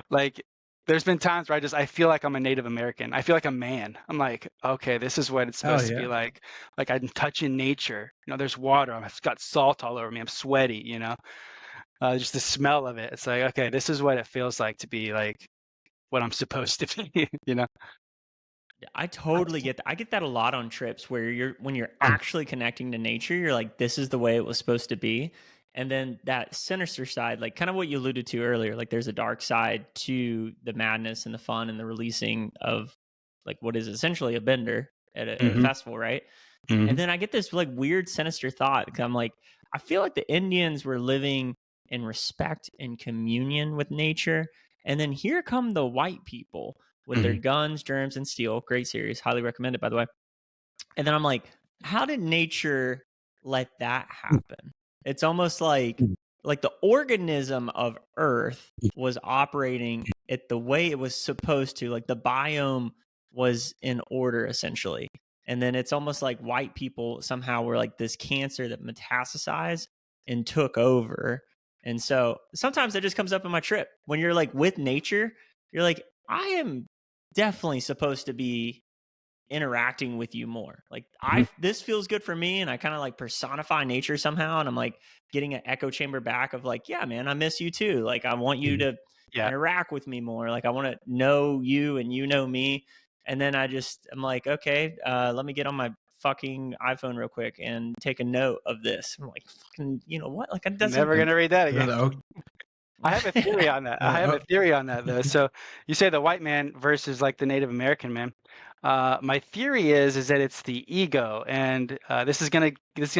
[SPEAKER 3] like there's been times where I feel like I'm a Native American. I feel like a man. I'm like, okay, this is what it's supposed to be like. Like I'm touching nature. There's water. I've got salt all over me. I'm sweaty. Just the smell of it. It's like, okay, this is what it feels like to be like what I'm supposed to be.
[SPEAKER 4] I totally get that. I get that a lot on trips where when you're actually connecting to nature, you're like, this is the way it was supposed to be. And then that sinister side, like kind of what you alluded to earlier, like there's a dark side to the madness and the fun and the releasing of like what is essentially a bender at a festival, right? Mm-hmm. And then I get this like weird sinister thought because I'm like, I feel like the Indians were living in respect and communion with nature. And then here come the white people with their guns, germs, and steel. Great series. Highly recommended, by the way. And then I'm like, how did nature let that happen? It's almost like the organism of Earth was operating it the way it was supposed to. Like the biome was in order, essentially. And then it's almost like white people somehow were like this cancer that metastasized and took over. And so sometimes that just comes up in my trip. When you're like with nature, you're like, I am definitely supposed to be interacting with you more. Like this feels good for me. And I kind of like personify nature somehow. And I'm like getting an echo chamber back of like, yeah, man, I miss you too. Like I want you to interact with me more. Like I want to know you and you know me. And then I'm like, okay, let me get on my fucking iPhone real quick and take a note of this. I'm like, fucking, what? Like, it doesn't.
[SPEAKER 3] Never gonna read that again. I have a theory on that. I have a theory on that though. So you say the white man versus like the Native American man. My theory is that it's the ego, and this is gonna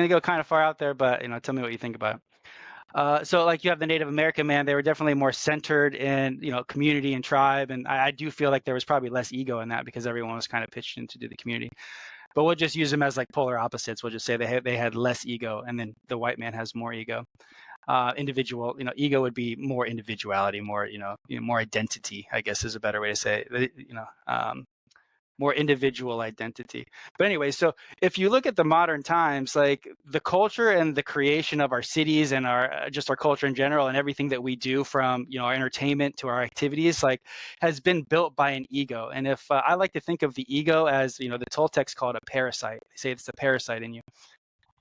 [SPEAKER 3] go kind of far out there, but tell me what you think about it. So like you have the Native American man, they were definitely more centered in community and tribe, and I do feel like there was probably less ego in that because everyone was kind of pitched into the community. But we'll just use them as like polar opposites. We'll just say they had less ego, and then the white man has more ego. Individual, ego would be more individuality, more more identity, I guess is a better way to say it. More individual identity. But anyway, so if you look at the modern times, like the culture and the creation of our cities and our just our culture in general and everything that we do, from our entertainment to our activities, like has been built by an ego. And if I like to think of the ego as the Toltecs call it a parasite. They say it's a parasite in you.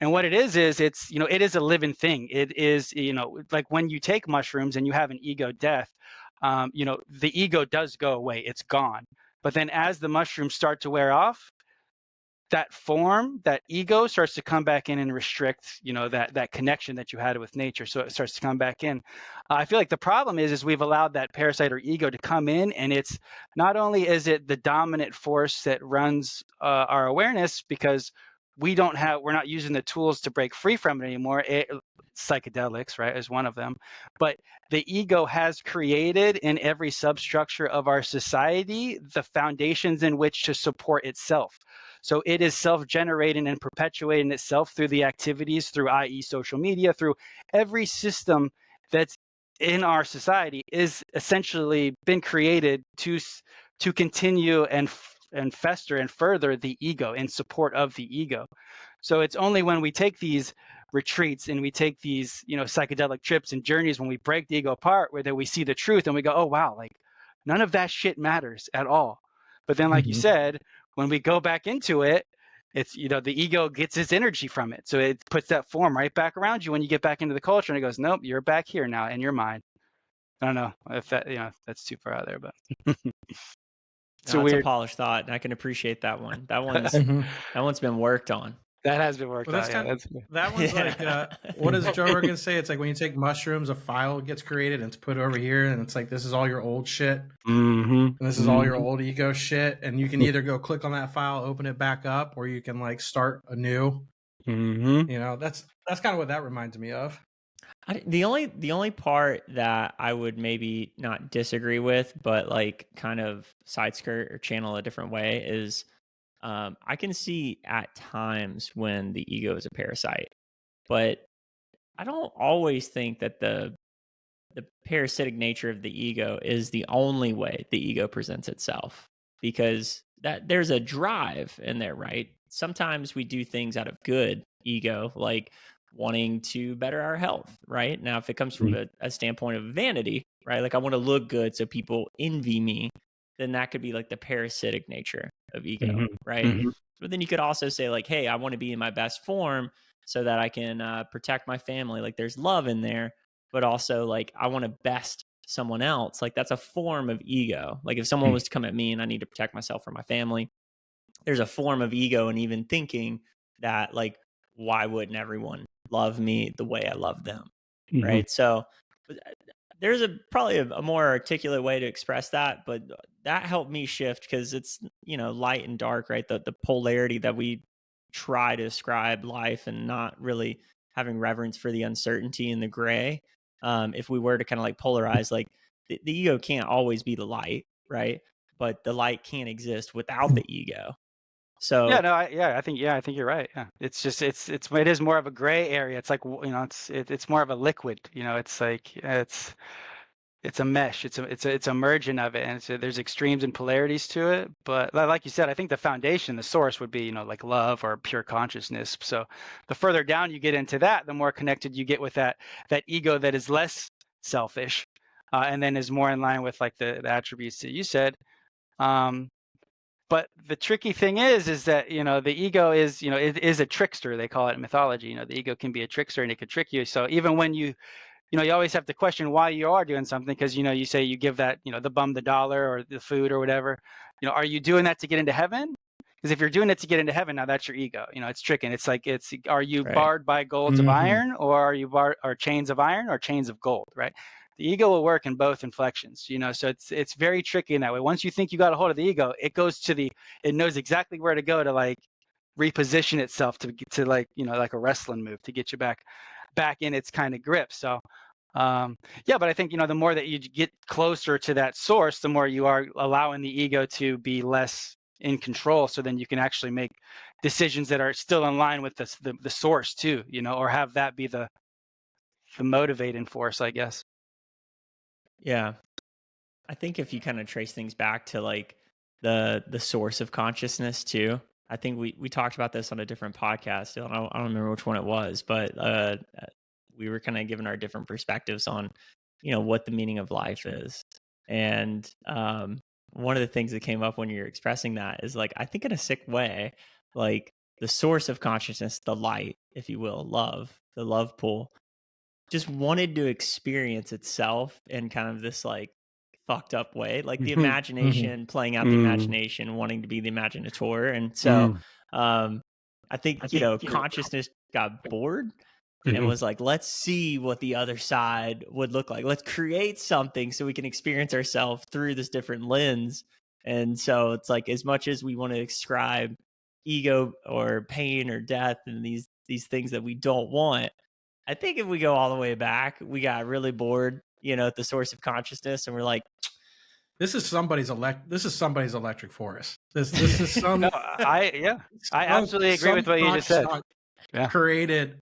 [SPEAKER 3] And what it is it's it is a living thing. It is like when you take mushrooms and you have an ego death, the ego does go away. It's gone. But then as the mushrooms start to wear off, that form, that ego starts to come back in and restrict, that connection that you had with nature. So it starts to come back in. I feel like the problem is we've allowed that parasite or ego to come in, and it's not only is it the dominant force that runs our awareness, because we're not using the tools to break free from it anymore. Psychedelics, right, is one of them. But the ego has created in every substructure of our society the foundations in which to support itself. So it is self-generating and perpetuating itself through the activities, through i.e. social media, through every system that's in our society is essentially been created to continue and fester and further the ego, in support of the ego. So it's only when we take these retreats and we take these psychedelic trips and journeys, when we break the ego apart, where then we see the truth and we go, oh wow, like none of that shit matters at all. But then like you said, when we go back into it, it's the ego gets its energy from it, so it puts that form right back around you when you get back into the culture, and it goes, nope, you're back here now in your mind. I don't know if that that's too far out there, but
[SPEAKER 4] it's a polished thought, and I can appreciate that one. That one's been worked on.
[SPEAKER 3] That has been worked out.
[SPEAKER 2] That one's like, what does Joe Rogan say? It's like when you take mushrooms, a file gets created and it's put over here, and it's like, this is all your old shit. And this is all your old ego shit. And you can either go click on that file, open it back up, or you can like start anew. That's kind of what that reminds me of.
[SPEAKER 4] The only part that I would maybe not disagree with, but like kind of side skirt or channel a different way, is I can see at times when the ego is a parasite, but I don't always think that the parasitic nature of the ego is the only way the ego presents itself, because that there's a drive in there, right? Sometimes we do things out of good ego, like wanting to better our health, right? Now, if it comes from a standpoint of vanity, right? Like I want to look good so people envy me, then that could be like the parasitic nature of ego, right? But then you could also say like, hey, I want to be in my best form so that I can protect my family. Like there's love in there, but also like I want to best someone else. Like that's a form of ego. Like if someone was to come at me and I need to protect myself or my family, there's a form of ego in even thinking that, like, why wouldn't everyone love me the way I love them, right? So there's probably a more articulate way to express that, but that helped me shift, because it's light and dark, right? The polarity that we try to ascribe life, and not really having reverence for the uncertainty and the gray. If we were to kind of like polarize, like the ego can't always be the light, right? But the light can't exist without the ego. So
[SPEAKER 3] I think you're right. Yeah, it's just it is more of a gray area. It's like it's more of a liquid. It's like it's a mesh. It's a merging of it, and there's extremes and polarities to it. But like you said, I think the foundation, the source, would be like love or pure consciousness. So the further down you get into that, the more connected you get with that ego that is less selfish, and then is more in line with like the attributes that you said. But the tricky thing is that the ego is it is a trickster. They call it in mythology. The ego can be a trickster, and it can trick you. So even when you always have to question why you are doing something, because you say you give that the bum the dollar or the food or whatever. Are you doing that to get into heaven? Because if you're doing it to get into heaven, now that's your ego. It's tricking. It's like are you barred by golds of iron, or are you barred, or chains of iron, or chains of gold, right? The ego will work in both inflections, so it's very tricky in that way. Once you think you got a hold of the ego, it goes to it knows exactly where to go to like reposition itself to like, like a wrestling move to get you back in its kind of grip. So yeah, but I think, the more that you get closer to that source, the more you are allowing the ego to be less in control. So then you can actually make decisions that are still in line with the source too, or have that be the motivating force, I guess.
[SPEAKER 4] Yeah. I think if you kind of trace things back to like the source of consciousness too, I think we talked about this on a different podcast. I don't remember which one it was, but we were kind of giving our different perspectives on, what the meaning of life is. And one of the things that came up when you're expressing that is like, I think in a sick way, like the source of consciousness, the light, if you will, love, the love pool, just wanted to experience itself in kind of this like fucked up way, like the imagination, playing out the imagination, wanting to be the imaginator. And so I think, consciousness got bored and was like, let's see what the other side would look like. Let's create something so we can experience ourselves through this different lens. And so it's like, as much as we want to ascribe ego or pain or death and these things that we don't want, I think if we go all the way back, we got really bored, at the source of consciousness, and we're like,
[SPEAKER 2] this is somebody's electric forest. This is some.
[SPEAKER 3] No, I absolutely agree with what you just said.
[SPEAKER 2] Created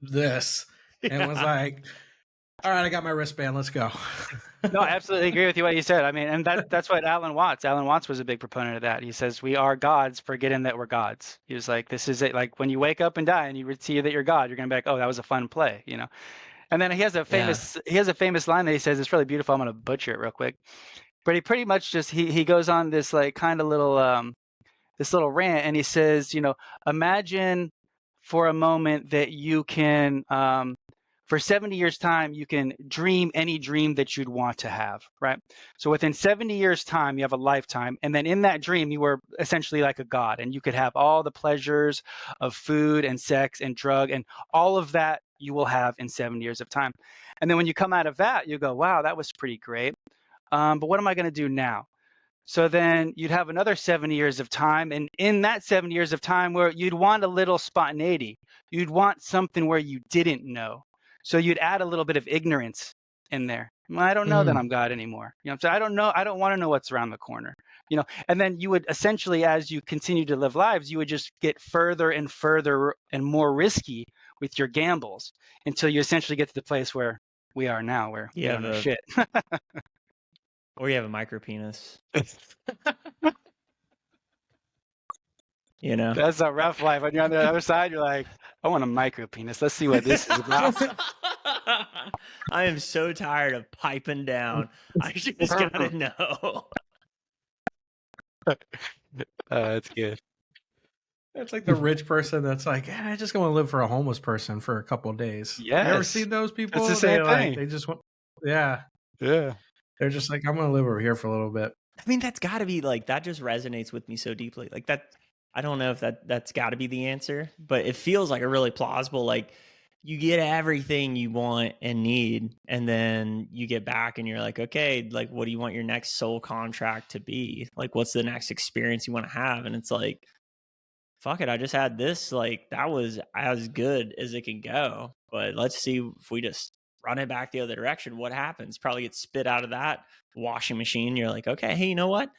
[SPEAKER 2] this and was like, all right, I got my wristband. Let's go.
[SPEAKER 3] No, I absolutely agree with you what you said. I mean, and that's what Alan Watts was a big proponent of that. He says, we are gods, forgetting that we're gods. He was like, this is it. Like when you wake up and die and you see that you're God, you're going to be like, oh, that was a fun play, And then he has a famous line that he says, it's really beautiful. I'm going to butcher it real quick. But he pretty much just, he goes on this like kind of little, this little rant, and he says, imagine for a moment that you can, for 70 years time, you can dream any dream that you'd want to have, right? So within 70 years time, you have a lifetime. And then in that dream, you were essentially like a god, and you could have all the pleasures of food and sex and drug and all of that you will have in 7 years of time. And then when you come out of that, you go, wow, that was pretty great. But what am I going to do now? So then you'd have another 70 years of time. And in that 70 years of time where you'd want a little spontaneity, you'd want something where you didn't know. So you'd add a little bit of ignorance in there. Well, I don't know that I'm God anymore. So I don't know. I don't want to know what's around the corner. And then you would essentially, as you continue to live lives, you would just get further and further and more risky with your gambles until you essentially get to the place where we are now, where we don't know shit.
[SPEAKER 4] Or you have a micro penis.
[SPEAKER 3] That's a rough life. When you're on the other side, you're like, I want a micro penis. Let's see what this is about.
[SPEAKER 4] I am so tired of piping down. I just gotta know.
[SPEAKER 3] That's good.
[SPEAKER 2] It's like the rich person that's like, yeah, I just want to live for a homeless person for a couple of days.
[SPEAKER 3] Yes.
[SPEAKER 2] You ever seen those people?
[SPEAKER 3] It's the same thing.
[SPEAKER 2] Like, they just want, yeah. They're just like, I'm going to live over here for a little bit.
[SPEAKER 4] I mean, that's got to be like, that just resonates with me so deeply. Like that, I don't know if that's got to be the answer, but it feels like a really plausible, like you get everything you want and need, and then you get back and you're like, okay, like, what do you want your next soul contract to be? Like, what's the next experience you want to have? And it's like, fuck it, I just had this, like, that was as good as it can go. But let's see if we just run it back the other direction, what happens? Probably get spit out of that washing machine. You're like, okay, hey, you know what?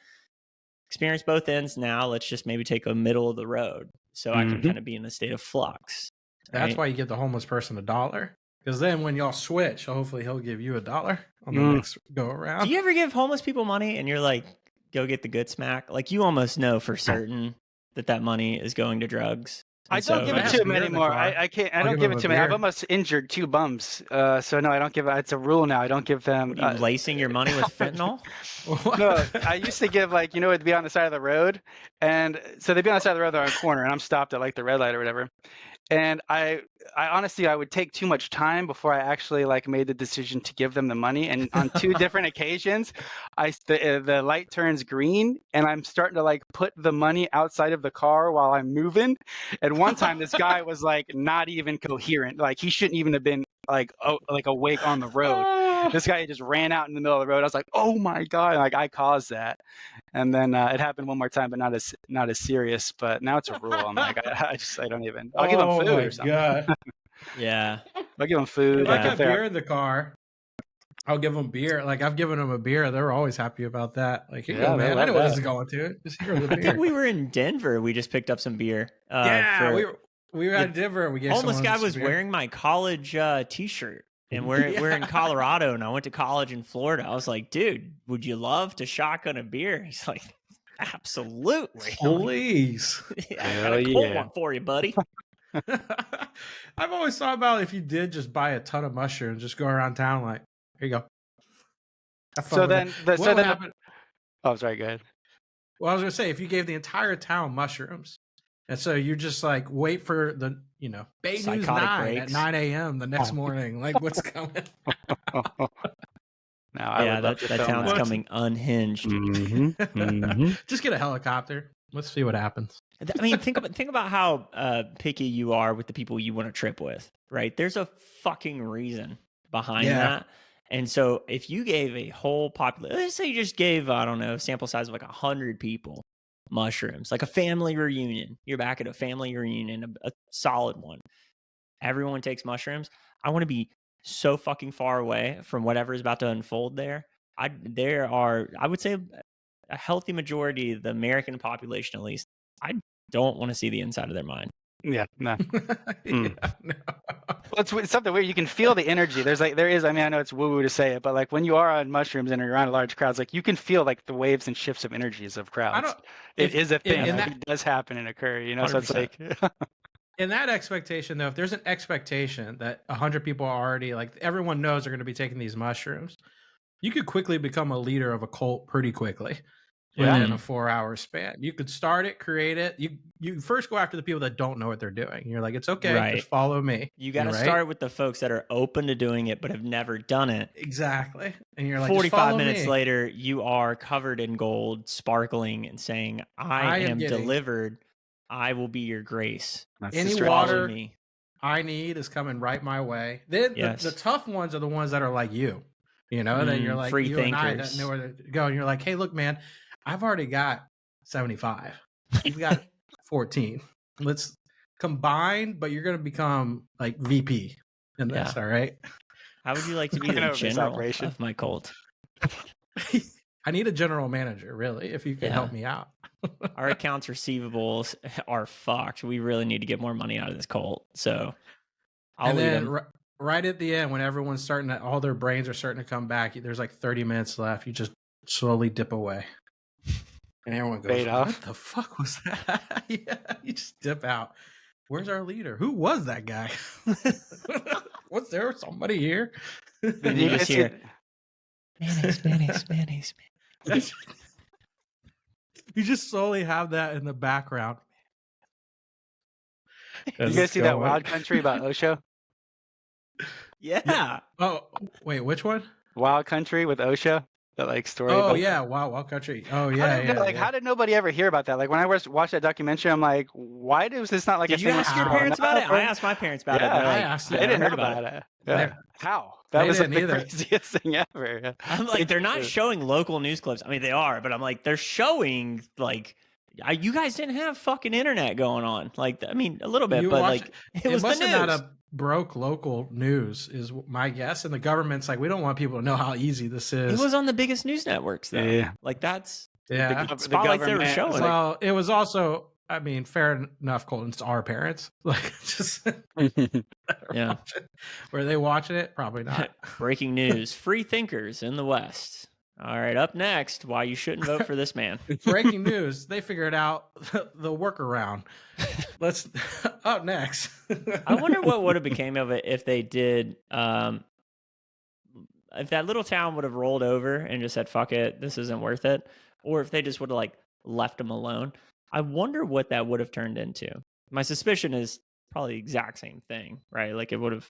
[SPEAKER 4] Experience both ends now. Let's just maybe take a middle of the road so I can kind of be in a state of flux.
[SPEAKER 2] That's why you give the homeless person $1. Because then when y'all switch, hopefully he'll give you $1 on the next go around.
[SPEAKER 4] Do you ever give homeless people money and you're like, go get the good smack? Like you almost know for certain that money is going to drugs.
[SPEAKER 3] I don't give it to him anymore. I can't. I don't give it to him. I've almost injured 2 bums. So no, I don't give. It's a rule now. I don't give them.
[SPEAKER 4] Are you lacing your money with fentanyl?
[SPEAKER 3] No, I used to give it'd be on the side of the road, and so they'd be on the side of the road, they're on a corner, and I'm stopped at like the red light or whatever. And I honestly, I would take too much time before I actually made the decision to give them the money. And on 2 different occasions, the light turns green, and I'm starting to put the money outside of the car while I'm moving. And one time, this guy was not even coherent. He shouldn't even have been awake on the road. this guy just ran out in the middle of the road. I was like, oh my God, like I caused that. And then it happened one more time, but not as serious. But now it's a rule. I'm like, I don't even. I'll give them food or something.
[SPEAKER 2] God.
[SPEAKER 4] Yeah.
[SPEAKER 3] I'll give them food.
[SPEAKER 2] If I
[SPEAKER 3] Like
[SPEAKER 2] got
[SPEAKER 3] if they're
[SPEAKER 2] beer in the car, I'll give them beer. Like I've given them a beer. They're always happy about that. Like, here you go,
[SPEAKER 3] Yeah, they
[SPEAKER 2] man. I
[SPEAKER 3] love
[SPEAKER 2] know what this
[SPEAKER 3] that.
[SPEAKER 2] is going to. Just here with
[SPEAKER 4] I
[SPEAKER 2] the
[SPEAKER 4] think
[SPEAKER 2] beer.
[SPEAKER 4] we were in Denver. We just picked up some beer.
[SPEAKER 2] Yeah,
[SPEAKER 4] for-
[SPEAKER 2] we were at Denver. And we gave
[SPEAKER 4] homeless
[SPEAKER 2] someone
[SPEAKER 4] guy
[SPEAKER 2] some
[SPEAKER 4] was
[SPEAKER 2] beer.
[SPEAKER 4] wearing my college T-shirt, and we're in Colorado, and I went to college in Florida. I was like, dude, would you love to shotgun a beer? He's like, absolutely. I'm like,
[SPEAKER 2] Please.
[SPEAKER 4] yeah, I got a cold one for you, buddy.
[SPEAKER 2] I've always thought about if you did just buy a ton of mushrooms, just go around town like, here you go. Have fun
[SPEAKER 3] so
[SPEAKER 2] with
[SPEAKER 3] then
[SPEAKER 2] it.
[SPEAKER 3] the,
[SPEAKER 2] What
[SPEAKER 3] so
[SPEAKER 2] would
[SPEAKER 3] then
[SPEAKER 2] happen?
[SPEAKER 3] oh, sorry, go ahead.
[SPEAKER 2] Well, I was gonna say if you gave the entire town mushrooms, and so you just like wait for the Bay News
[SPEAKER 4] Psychotic
[SPEAKER 2] 9 at
[SPEAKER 4] breaks.
[SPEAKER 2] 9 a.m. the next morning, like what's coming?
[SPEAKER 3] No, I
[SPEAKER 4] Yeah,
[SPEAKER 3] would love
[SPEAKER 4] that
[SPEAKER 3] to film
[SPEAKER 4] town's
[SPEAKER 3] that.
[SPEAKER 4] coming unhinged.
[SPEAKER 2] Just get a helicopter. Let's see what happens.
[SPEAKER 4] I mean, think about how picky you are with the people you want to trip with, right? There's a fucking reason behind that. And so if you gave a whole population, let's say you just gave, I don't know, sample size of like 100 people mushrooms, like a family reunion. You're back at a family reunion, a solid one. Everyone takes mushrooms. I want to be so fucking far away from whatever is about to unfold there. I would say a healthy majority of the American population, at least, I don't want to see the inside of their mind.
[SPEAKER 3] Yeah, no.
[SPEAKER 2] No.
[SPEAKER 3] Well, it's something weird. You can feel the energy. There is. I mean, I know it's woo-woo to say it, but like when you are on mushrooms and you're around large crowds, like you can feel like the waves and shifts of energies of crowds. It is a thing. Like, it does happen and occur. So it's
[SPEAKER 4] 100%.
[SPEAKER 3] like.
[SPEAKER 2] In that expectation, though, if there's an expectation that 100 people are already like everyone knows they're going to be taking these mushrooms, you could quickly become a leader of a cult pretty quickly. Within a 4-hour span. You could start it, create it. You first go after the people that don't know what they're doing. You're like, it's okay, just follow me.
[SPEAKER 4] You got to start with the folks that are open to doing it but have never done it.
[SPEAKER 2] Exactly. And you're like,
[SPEAKER 4] 45 minutes later, you are covered in gold, sparkling, and saying, I am delivered. I will be your grace.
[SPEAKER 2] Any water I need is coming right my way. Then the tough ones are the ones that are like you. And then you're like,
[SPEAKER 4] free
[SPEAKER 2] you
[SPEAKER 4] thinkers.
[SPEAKER 2] and I that know where to go. And you're like, hey, look, man, I've already got 75. You've got 14. Let's combine, but you're going to become like VP in this, all right?
[SPEAKER 4] How would you like to be the general of my cult?
[SPEAKER 2] I need a general manager, really, if you can help me out.
[SPEAKER 4] Our accounts receivables are fucked. We really need to get more money out of this cult. So I'll lead them.
[SPEAKER 2] Right at the end, when everyone's all their brains are starting to come back, there's like 30 minutes left. You just slowly dip away. And everyone goes, what the fuck was that? Yeah, you just dip out. Where's our leader? Who was that guy? Was there somebody here?
[SPEAKER 4] And you just hear, mayonnaise.
[SPEAKER 2] You just slowly have that in the background.
[SPEAKER 3] You guys see that Wild Country about Osho?
[SPEAKER 4] Yeah.
[SPEAKER 2] Oh, wait, which one?
[SPEAKER 3] Wild Country with Osho. That story.
[SPEAKER 2] Oh yeah, wow, Wild Country. Oh yeah,
[SPEAKER 3] how did nobody ever hear about that? Like when I watched that documentary, I'm like, why does this not like?
[SPEAKER 4] Did you ask your parents about it? I asked my parents about it.
[SPEAKER 2] I asked.
[SPEAKER 3] They didn't heard about it. Yeah. How? That was the craziest thing ever.
[SPEAKER 4] I'm like, they're not showing local news clips. I mean, they are, but I'm like, they're showing like. You guys didn't have fucking internet going on. Like, I mean, a little bit, but like, it was the news.
[SPEAKER 2] Not a broke local news is my guess. And the government's like, we don't want people to know how easy this is.
[SPEAKER 4] It was on the biggest news networks, though.
[SPEAKER 3] Yeah.
[SPEAKER 4] like that's
[SPEAKER 2] the
[SPEAKER 4] spotlights they were showing.
[SPEAKER 2] Well, it was also, I mean, fair enough, Colton. It's our parents. Like, just
[SPEAKER 4] yeah.
[SPEAKER 2] Were they watching it? Probably not.
[SPEAKER 4] Breaking news: free thinkers in the West. All right, up next, why you shouldn't vote for this man.
[SPEAKER 2] Breaking news. They figured out the workaround. Let's up next.
[SPEAKER 4] I wonder what would have became of it if they did, if that little town would have rolled over and just said, fuck it, this isn't worth it. Or if they just would have like left them alone. I wonder what that would have turned into. My suspicion is probably the exact same thing, right? Like it would have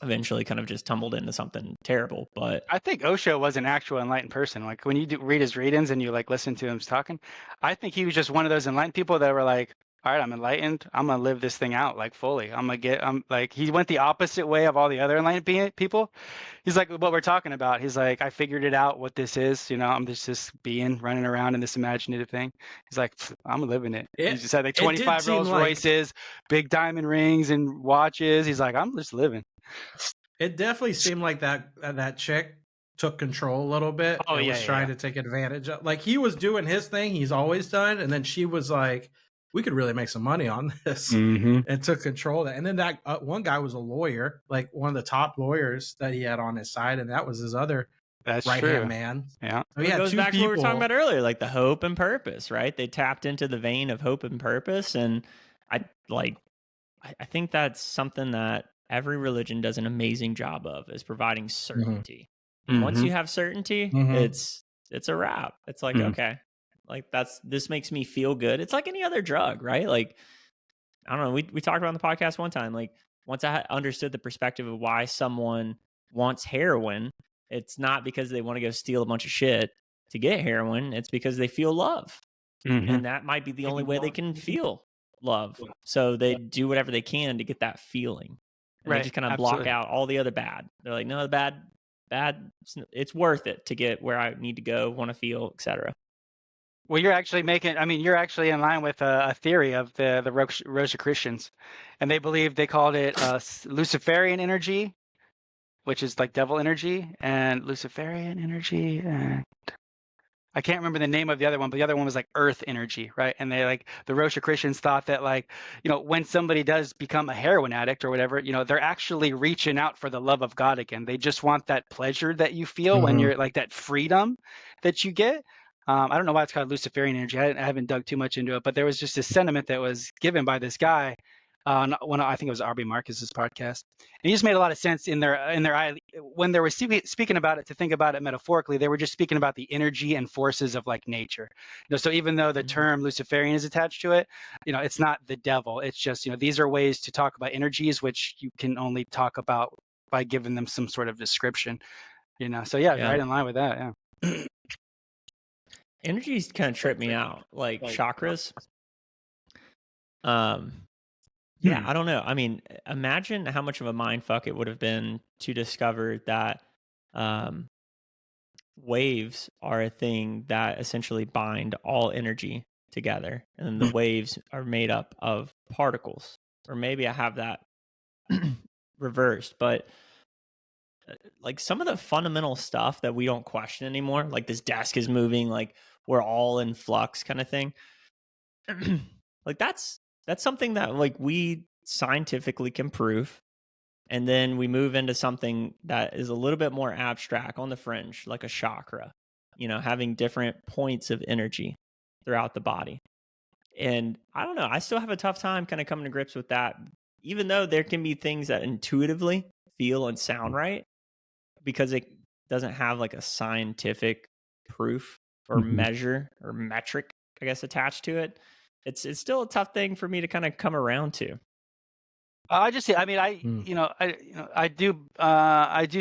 [SPEAKER 4] eventually kind of just tumbled into something terrible. But
[SPEAKER 3] I think Osho was an actual enlightened person. Like when you read his readings and you like listen to him talking, I think he was just one of those enlightened people that were like, all right, I'm enlightened. I'm gonna live this thing out like fully. I'm like, he went the opposite way of all the other enlightened people. He's like, what we're talking about. He's like, I figured it out what this is. I'm just this being running around in this imaginative thing. He's like, I'm living it. He just had like
[SPEAKER 2] It did
[SPEAKER 3] 25
[SPEAKER 2] seem
[SPEAKER 3] Rolls
[SPEAKER 2] like
[SPEAKER 3] Royces, big diamond rings and watches. He's like, I'm just living.
[SPEAKER 2] it definitely seemed like that chick took control a little bit
[SPEAKER 3] Oh,
[SPEAKER 2] and
[SPEAKER 3] yeah,
[SPEAKER 2] was
[SPEAKER 3] yeah,
[SPEAKER 2] trying
[SPEAKER 3] yeah.
[SPEAKER 2] to take advantage of. Like, he was doing his thing he's always done, and then she was like, we could really make some money on this,
[SPEAKER 3] Mm-hmm.
[SPEAKER 2] and took control of that. And then that one guy was a lawyer, like one of the top lawyers that he had on his side, and that was his other
[SPEAKER 3] That's
[SPEAKER 2] right
[SPEAKER 3] true.
[SPEAKER 2] hand man.
[SPEAKER 3] Yeah.
[SPEAKER 2] So he
[SPEAKER 4] It
[SPEAKER 2] had
[SPEAKER 4] goes
[SPEAKER 2] two
[SPEAKER 4] back to what we were talking
[SPEAKER 2] people.
[SPEAKER 4] about earlier, like the hope and purpose, right? They tapped into the vein of hope and purpose, and I think that's something that every religion does an amazing job of, is providing certainty. And once you have certainty, it's a wrap. It's like, okay, like this makes me feel good. It's like any other drug, right? Like, I don't know. We talked about on the podcast one time, like, once I understood the perspective of why someone wants heroin, it's not because they want to go steal a bunch of shit to get heroin. It's because they feel love. And that might be the only way they can feel love. So they do whatever they can to get that feeling. And they just kind of block out all the other bad. They're like, no, the bad, it's worth it to get where I need to go, want to feel, etc.
[SPEAKER 3] Well, you're actually in line with a theory of the Rosicrucians, and they called it Luciferian energy, which is like devil energy, and Luciferian energy. I can't remember the name of the other one, but the other one was like earth energy, right? And they like the Rosicrucians thought that, like, when somebody does become a heroin addict or whatever, they're actually reaching out for the love of God again. They just want that pleasure that you feel when you're like that freedom that you get. I don't know why it's called Luciferian energy. I haven't dug too much into it, but there was just this sentiment that was given by this guy when I think it was R.B. Marcus's podcast, and he just made a lot of sense in their when they were speaking about it. To think about it metaphorically, they were just speaking about the energy and forces of like nature. So even though the term Luciferian is attached to it, it's not the devil. It's just these are ways to talk about energies which you can only talk about by giving them some sort of description. So yeah, right in line with that. Yeah.
[SPEAKER 4] Energies kind of trip me out, like chakras. Yeah, I don't know. I mean, imagine how much of a mind fuck it would have been to discover that waves are a thing that essentially bind all energy together, and the waves are made up of particles. Or maybe I have that reversed, but like some of the fundamental stuff that we don't question anymore, like this desk is moving, like we're all in flux kind of thing. Like that's something that like we scientifically can prove. And then we move into something that is a little bit more abstract, on the fringe, like a chakra, having different points of energy throughout the body. And I don't know, I still have a tough time kind of coming to grips with that, even though there can be things that intuitively feel and sound right, because it doesn't have like a scientific proof or measure or metric, I guess, attached to it. It's still a tough thing for me to kind of come around to.
[SPEAKER 3] I do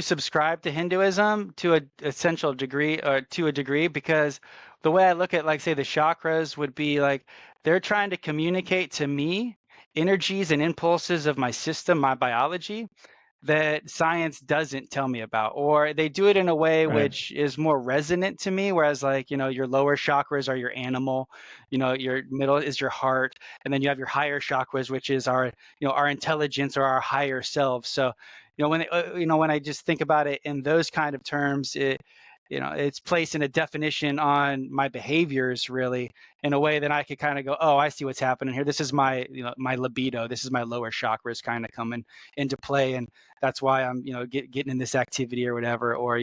[SPEAKER 3] subscribe to Hinduism to a essential degree, or to a degree, because the way I look at, like, say, the chakras would be like they're trying to communicate to me energies and impulses of my system, my biology, that science doesn't tell me about, or they do it in a way which is more resonant to me. Whereas, like, your lower chakras are your animal, your middle is your heart, and then you have your higher chakras, which is our intelligence or our higher selves. So, when I just think about it in those kind of terms, it's placing a definition on my behaviors, really, in a way that I could kind of go, oh, I see what's happening here. This is my, my libido. This is my lower chakras kind of coming into play, and that's why I'm, getting in this activity or whatever, or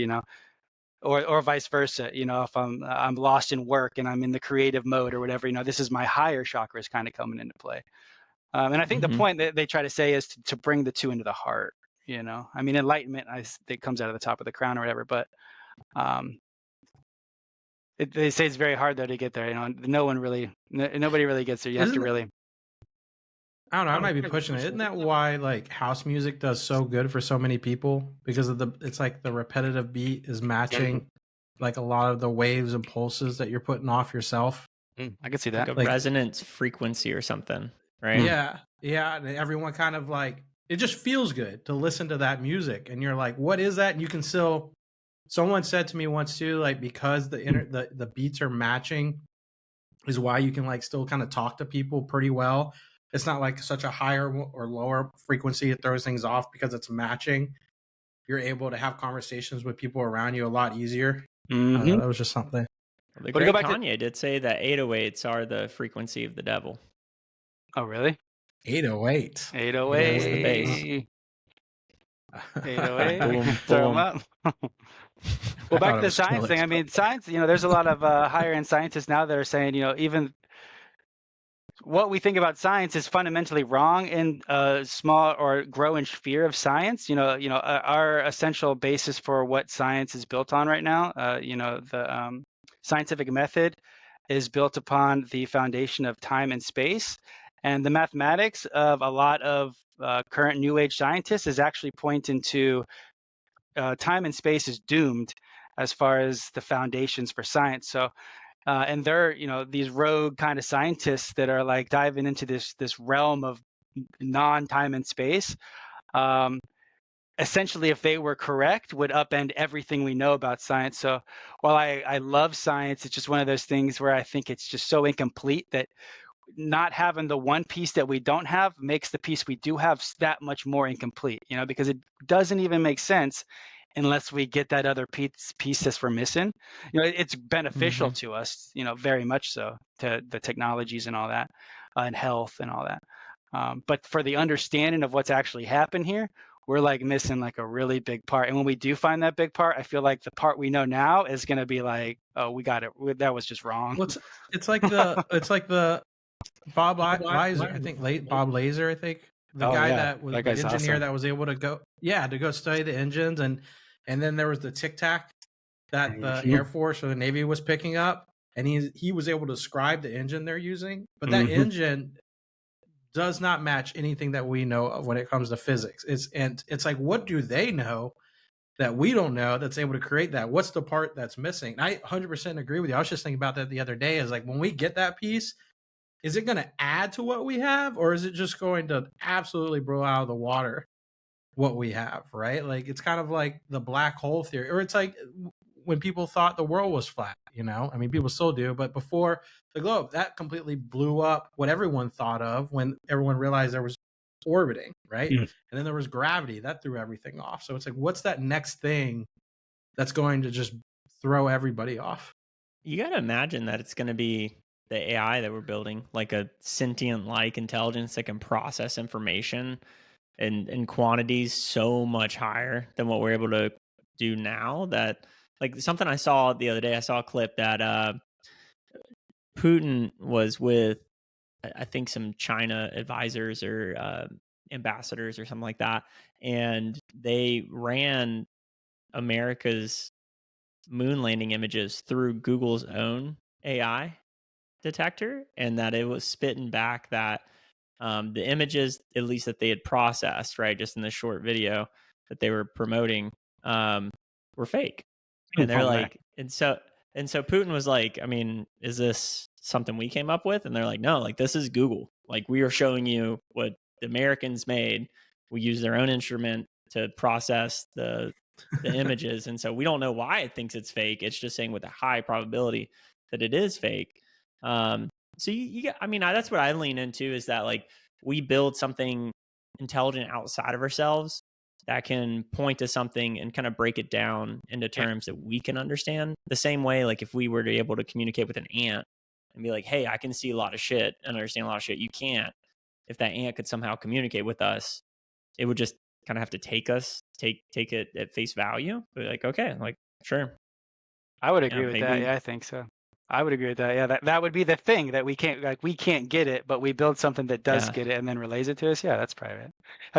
[SPEAKER 3] or vice versa. If I'm lost in work and I'm in the creative mode or whatever, this is my higher chakras kind of coming into play. And I think the point that they try to say is to bring the two into the heart. I mean, enlightenment, it comes out of the top of the crown or whatever, but they say it's very hard though to get there. Nobody really gets there. You have to really.
[SPEAKER 2] I don't know. I might be pushing it. Isn't that why like house music does so good for so many people? Because of it's like the repetitive beat is matching like a lot of the waves and pulses that you're putting off yourself.
[SPEAKER 3] I can see
[SPEAKER 4] Like
[SPEAKER 3] that.
[SPEAKER 4] a resonance frequency or something, right?
[SPEAKER 2] Yeah, yeah. And everyone kind of like, it just feels good to listen to that music, and you're like, what is that? And you can still. Someone said to me once too, like, because the beats are matching, is why you can like still kind of talk to people pretty well. It's not like such a higher or lower frequency that throws things off because it's matching. You're able to have conversations with people around you a lot easier. That was just something.
[SPEAKER 4] Well, the
[SPEAKER 3] But to go
[SPEAKER 4] great
[SPEAKER 3] back to-
[SPEAKER 4] Kanye did say that 808s are the frequency of the devil.
[SPEAKER 3] Oh, really?
[SPEAKER 2] 808.
[SPEAKER 3] 808.
[SPEAKER 4] That's the bass.
[SPEAKER 3] 808.
[SPEAKER 4] Boom,
[SPEAKER 3] Throw 'em
[SPEAKER 4] boom.
[SPEAKER 3] up. Well, back
[SPEAKER 2] thought
[SPEAKER 3] to
[SPEAKER 2] it
[SPEAKER 3] the
[SPEAKER 2] was
[SPEAKER 3] science thing.
[SPEAKER 2] Skrillex,
[SPEAKER 3] I mean, science, there's a lot of higher end scientists now that are saying, even what we think about science is fundamentally wrong in a small or growing sphere of science. Our essential basis for what science is built on right now, the scientific method is built upon the foundation of time and space. And the mathematics of a lot of current new age scientists is actually pointing to time and space is doomed as far as the foundations for science. So, and they're, these rogue kind of scientists that are like diving into this realm of non-time and space. Essentially, if they were correct, would upend everything we know about science. So while I love science, it's just one of those things where I think it's just so incomplete that not having the one piece that we don't have makes the piece we do have that much more incomplete, because it doesn't even make sense unless we get that other piece that we're missing. It's beneficial to us, very much so, to the technologies and all that, and health and all that. But for the understanding of what's actually happened here, we're like missing like a really big part. And when we do find that big part, I feel like the part we know now is going to be like, oh, we got it. That was just wrong.
[SPEAKER 2] Well, it's like the Bob Laser, I think Bob Laser, I think the guy that was
[SPEAKER 3] that
[SPEAKER 2] the
[SPEAKER 3] guy's
[SPEAKER 2] engineer
[SPEAKER 3] awesome.
[SPEAKER 2] that was able to go study the engines, and then there was the Tic Tac that the Air Force or the Navy was picking up, and he was able to describe the engine they're using, but that engine does not match anything that we know of when it comes to physics. It's like, what do they know that we don't know that's able to create that? What's the part that's missing? And I 100% agree with you. I was just thinking about that the other day. Is like, when we get that piece, is it going to add to what we have, or is it just going to absolutely blow out of the water what we have, right? Like, it's kind of like the black hole theory, or it's like when people thought the world was flat, I mean, people still do, but before the globe, that completely blew up what everyone thought of when everyone realized there was orbiting, right? And then there was gravity that threw everything off. So it's like, what's that next thing that's going to just throw everybody off?
[SPEAKER 4] You got to imagine that it's going to be the AI that we're building, like a sentient like intelligence that can process information in quantities so much higher than what we're able to do now. That, like, something I saw the other day, I saw a clip that Putin was with, I think, some China advisors or ambassadors or something like that, and they ran America's moon landing images through Google's own AI detector, and that it was spitting back that the images, at least that they had processed, right, just in the short video that they were promoting, were fake. And they're like, and so Putin was like, I mean, is this something we came up with? And they're like, no, like, this is Google. Like, we are showing you what the Americans made. We use their own instrument to process the images, and so we don't know why it thinks it's fake. It's just saying with a high probability that it is fake. So you get, I mean, that's what I lean into, is that, like, we build something intelligent outside of ourselves that can point to something and kind of break it down into terms that we can understand. The same way, like, if we were to be able to communicate with an ant and be like, hey, I can see a lot of shit and understand a lot of shit you can't. If that ant could somehow communicate with us, it would just kind of have to take it at face value. Be like, okay, like, sure.
[SPEAKER 3] I would agree with that. Yeah, I think so. I would agree with that. Yeah, that would be the thing that we can't get it, but we build something that does get it and then relays it to us. Yeah, that's private.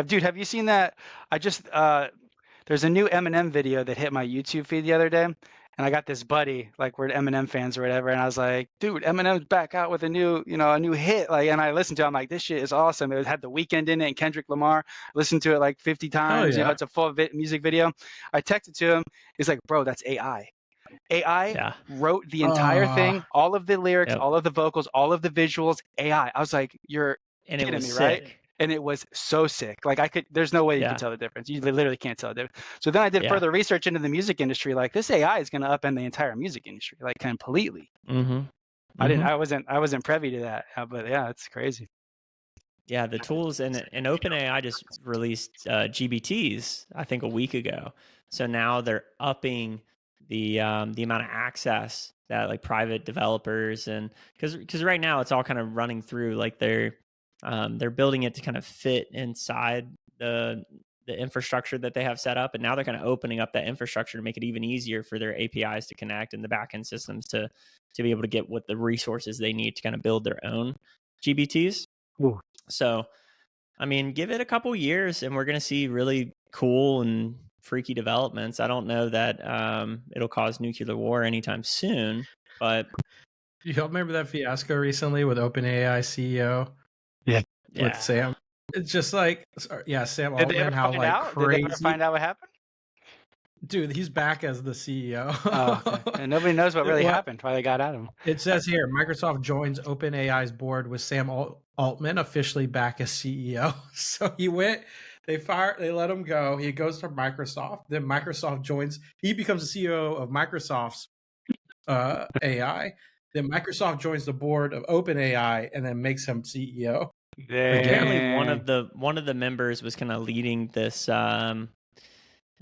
[SPEAKER 3] Dude, have you seen that? I just there's a new Eminem video that hit my YouTube feed the other day, and I got this buddy, like, we're Eminem fans or whatever, and I was like, dude, Eminem's back out with a new hit, like, and I listened to it, I'm like, this shit is awesome. It had The Weeknd in it and Kendrick Lamar. Listened to it like 50 times.
[SPEAKER 2] Yeah.
[SPEAKER 3] It's a full music video. I texted to him. He's like, bro, that's AI. AI wrote the entire thing, all of the lyrics, all of the vocals, all of the visuals, AI. I was like, you're kidding me, right? And it was so sick. Like there's no way you can tell the difference. You literally can't tell the difference. So then I did further research into the music industry. Like this AI is going to upend the entire music industry, like completely. I wasn't privy to that, but yeah, it's crazy.
[SPEAKER 4] Yeah, the tools and OpenAI just released GBTs, I think a week ago. So now they're upping the amount of access that like private developers, and because right now it's all kind of running through like they're building it to kind of fit inside the infrastructure that they have set up, and now they're kind of opening up that infrastructure to make it even easier for their APIs to connect and the backend systems to be able to get what the resources they need to kind of build their own GBTs.
[SPEAKER 3] Ooh.
[SPEAKER 4] So, I mean, give it a couple years and we're going to see really cool and freaky developments. I don't know that it'll cause nuclear war anytime soon, but...
[SPEAKER 2] You remember that fiasco recently with OpenAI CEO? With Sam? It's just like, Sam Altman.
[SPEAKER 3] Did they ever find out?
[SPEAKER 2] Crazy.
[SPEAKER 3] Did they ever find out what happened?
[SPEAKER 2] Dude, he's back as the CEO.
[SPEAKER 3] Okay. And nobody knows what really happened, why they got at him.
[SPEAKER 2] It says here, Microsoft joins OpenAI's board with Sam Altman officially back as CEO. So he went, they let him go. He goes to Microsoft. Then Microsoft joins. He becomes the CEO of Microsoft's AI. Then Microsoft joins the board of OpenAI and then makes him CEO.
[SPEAKER 4] Apparently, one of the members was kind of leading this kind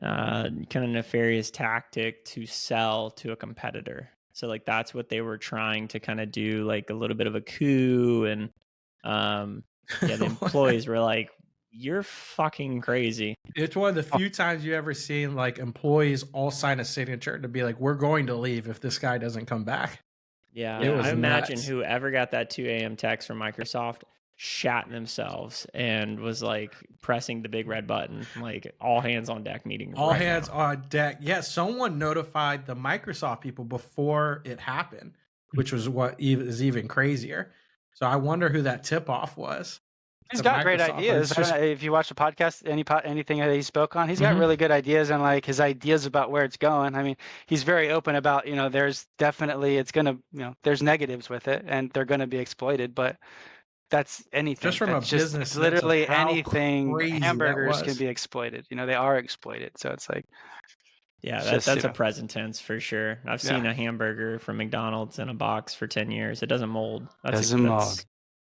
[SPEAKER 4] of nefarious tactic to sell to a competitor. So like that's what they were trying to kind of do, like a little bit of a coup. And the employees were like, "You're fucking crazy."
[SPEAKER 2] It's one of the few times you ever seen like employees all sign a signature to be like, "We're going to leave if this guy doesn't come back."
[SPEAKER 4] Yeah, I imagine whoever got that 2 a.m. text from Microsoft shat themselves and was like pressing the big red button, like all hands on deck meeting.
[SPEAKER 2] All hands on deck. Yeah, someone notified the Microsoft people before it happened, which was what is even crazier. So I wonder who that tip off was.
[SPEAKER 3] He's got great ideas. If you watch the podcast, anything that he spoke on, he's got really good ideas, and like his ideas about where it's going. I mean, he's very open about, there's definitely, it's going to, there's negatives with it and they're going to be exploited, but that's anything.
[SPEAKER 2] Just from a business,
[SPEAKER 3] it's literally anything. Hamburgers can be exploited. They are exploited. So it's like,
[SPEAKER 4] that's a present tense for sure. I've seen a hamburger from McDonald's in a box for 10 years. It doesn't mold.
[SPEAKER 3] Doesn't mold.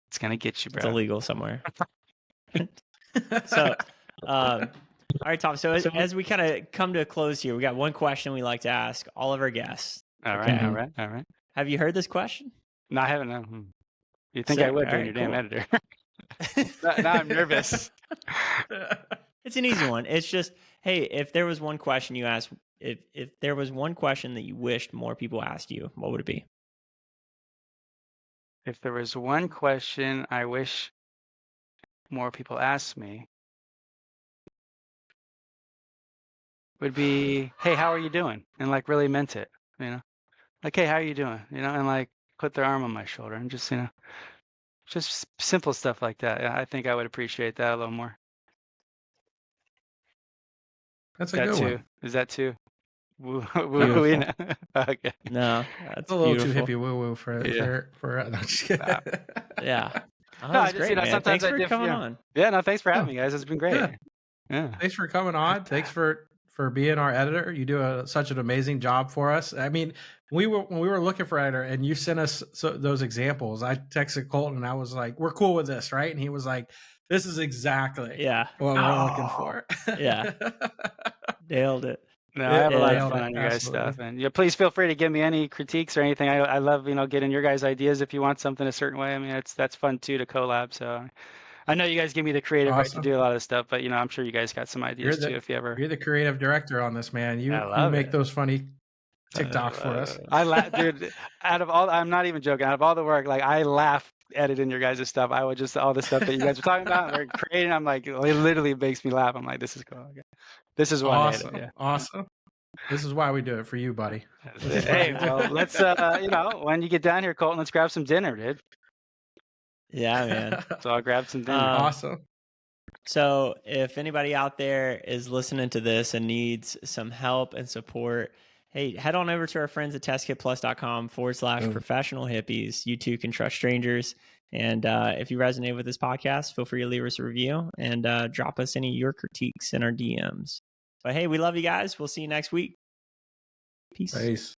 [SPEAKER 3] It's gonna get you, bro.
[SPEAKER 4] It's illegal somewhere. So, all right, Tom. So as we kind of come to a close here, we got one question we like to ask all of our guests.
[SPEAKER 3] All right.
[SPEAKER 4] Have you heard this question?
[SPEAKER 3] No, I haven't. No. You think I would, being your damn editor? Now I'm nervous.
[SPEAKER 4] It's an easy one. It's just, hey, if there was one question you asked, if there was one question that you wished more people asked you, what would it be?
[SPEAKER 3] If there was one question I wish more people asked me, would be, hey, how are you doing? And like really meant it, like, hey, how are you doing? And like put their arm on my shoulder and just, just simple stuff like that. I think I would appreciate that a little more.
[SPEAKER 2] That's a good one.
[SPEAKER 3] Is that too?
[SPEAKER 4] Okay. No, that's
[SPEAKER 2] a little
[SPEAKER 4] beautiful.
[SPEAKER 2] too hippie woo woo for no, just kidding.
[SPEAKER 4] Yeah. Oh,
[SPEAKER 3] no,
[SPEAKER 4] great, man.
[SPEAKER 3] Sometimes
[SPEAKER 4] thanks for coming on.
[SPEAKER 3] Yeah, no, thanks for having me, guys. It's been great. Yeah.
[SPEAKER 2] Thanks for coming on. Thanks for being our editor. You do such an amazing job for us. I mean, when we were looking for editor and you sent us those examples, I texted Colton and I was like, "We're cool with this, right?" And he was like, "This is exactly what we're looking for."
[SPEAKER 4] Yeah. Nailed it.
[SPEAKER 3] No, I have a lot of fun on your guys' stuff, and please feel free to give me any critiques or anything. I love getting your guys' ideas if you want something a certain way. I mean, that's fun too to collab. So I know you guys give me the creative right to do a lot of stuff, but I'm sure you guys got some ideas too. If you ever,
[SPEAKER 2] you're the creative director on this, man. You make those funny TikToks for us.
[SPEAKER 3] I laugh, dude. Out of all, I'm not even joking. Out of all the work, like I laugh editing your guys' stuff. I would just all the stuff that you guys were talking about and we're creating. I'm like, it literally makes me laugh. I'm like, this is cool. Okay. This is why
[SPEAKER 2] awesome.
[SPEAKER 3] I hate it. Yeah.
[SPEAKER 2] Awesome. This is why we do it for you, buddy.
[SPEAKER 3] Hey, well, let's when you get down here, Colton, let's grab some dinner, dude.
[SPEAKER 4] Yeah, man.
[SPEAKER 3] So I'll grab some dinner.
[SPEAKER 2] Awesome.
[SPEAKER 4] So if anybody out there is listening to this and needs some help and support, Hey, head on over to our friends at testkitplus.com/professional hippies. You too can trust strangers. And if you resonate with this podcast, feel free to leave us a review and drop us any of your critiques in our DMs. But hey, we love you guys. We'll see you next week. Peace.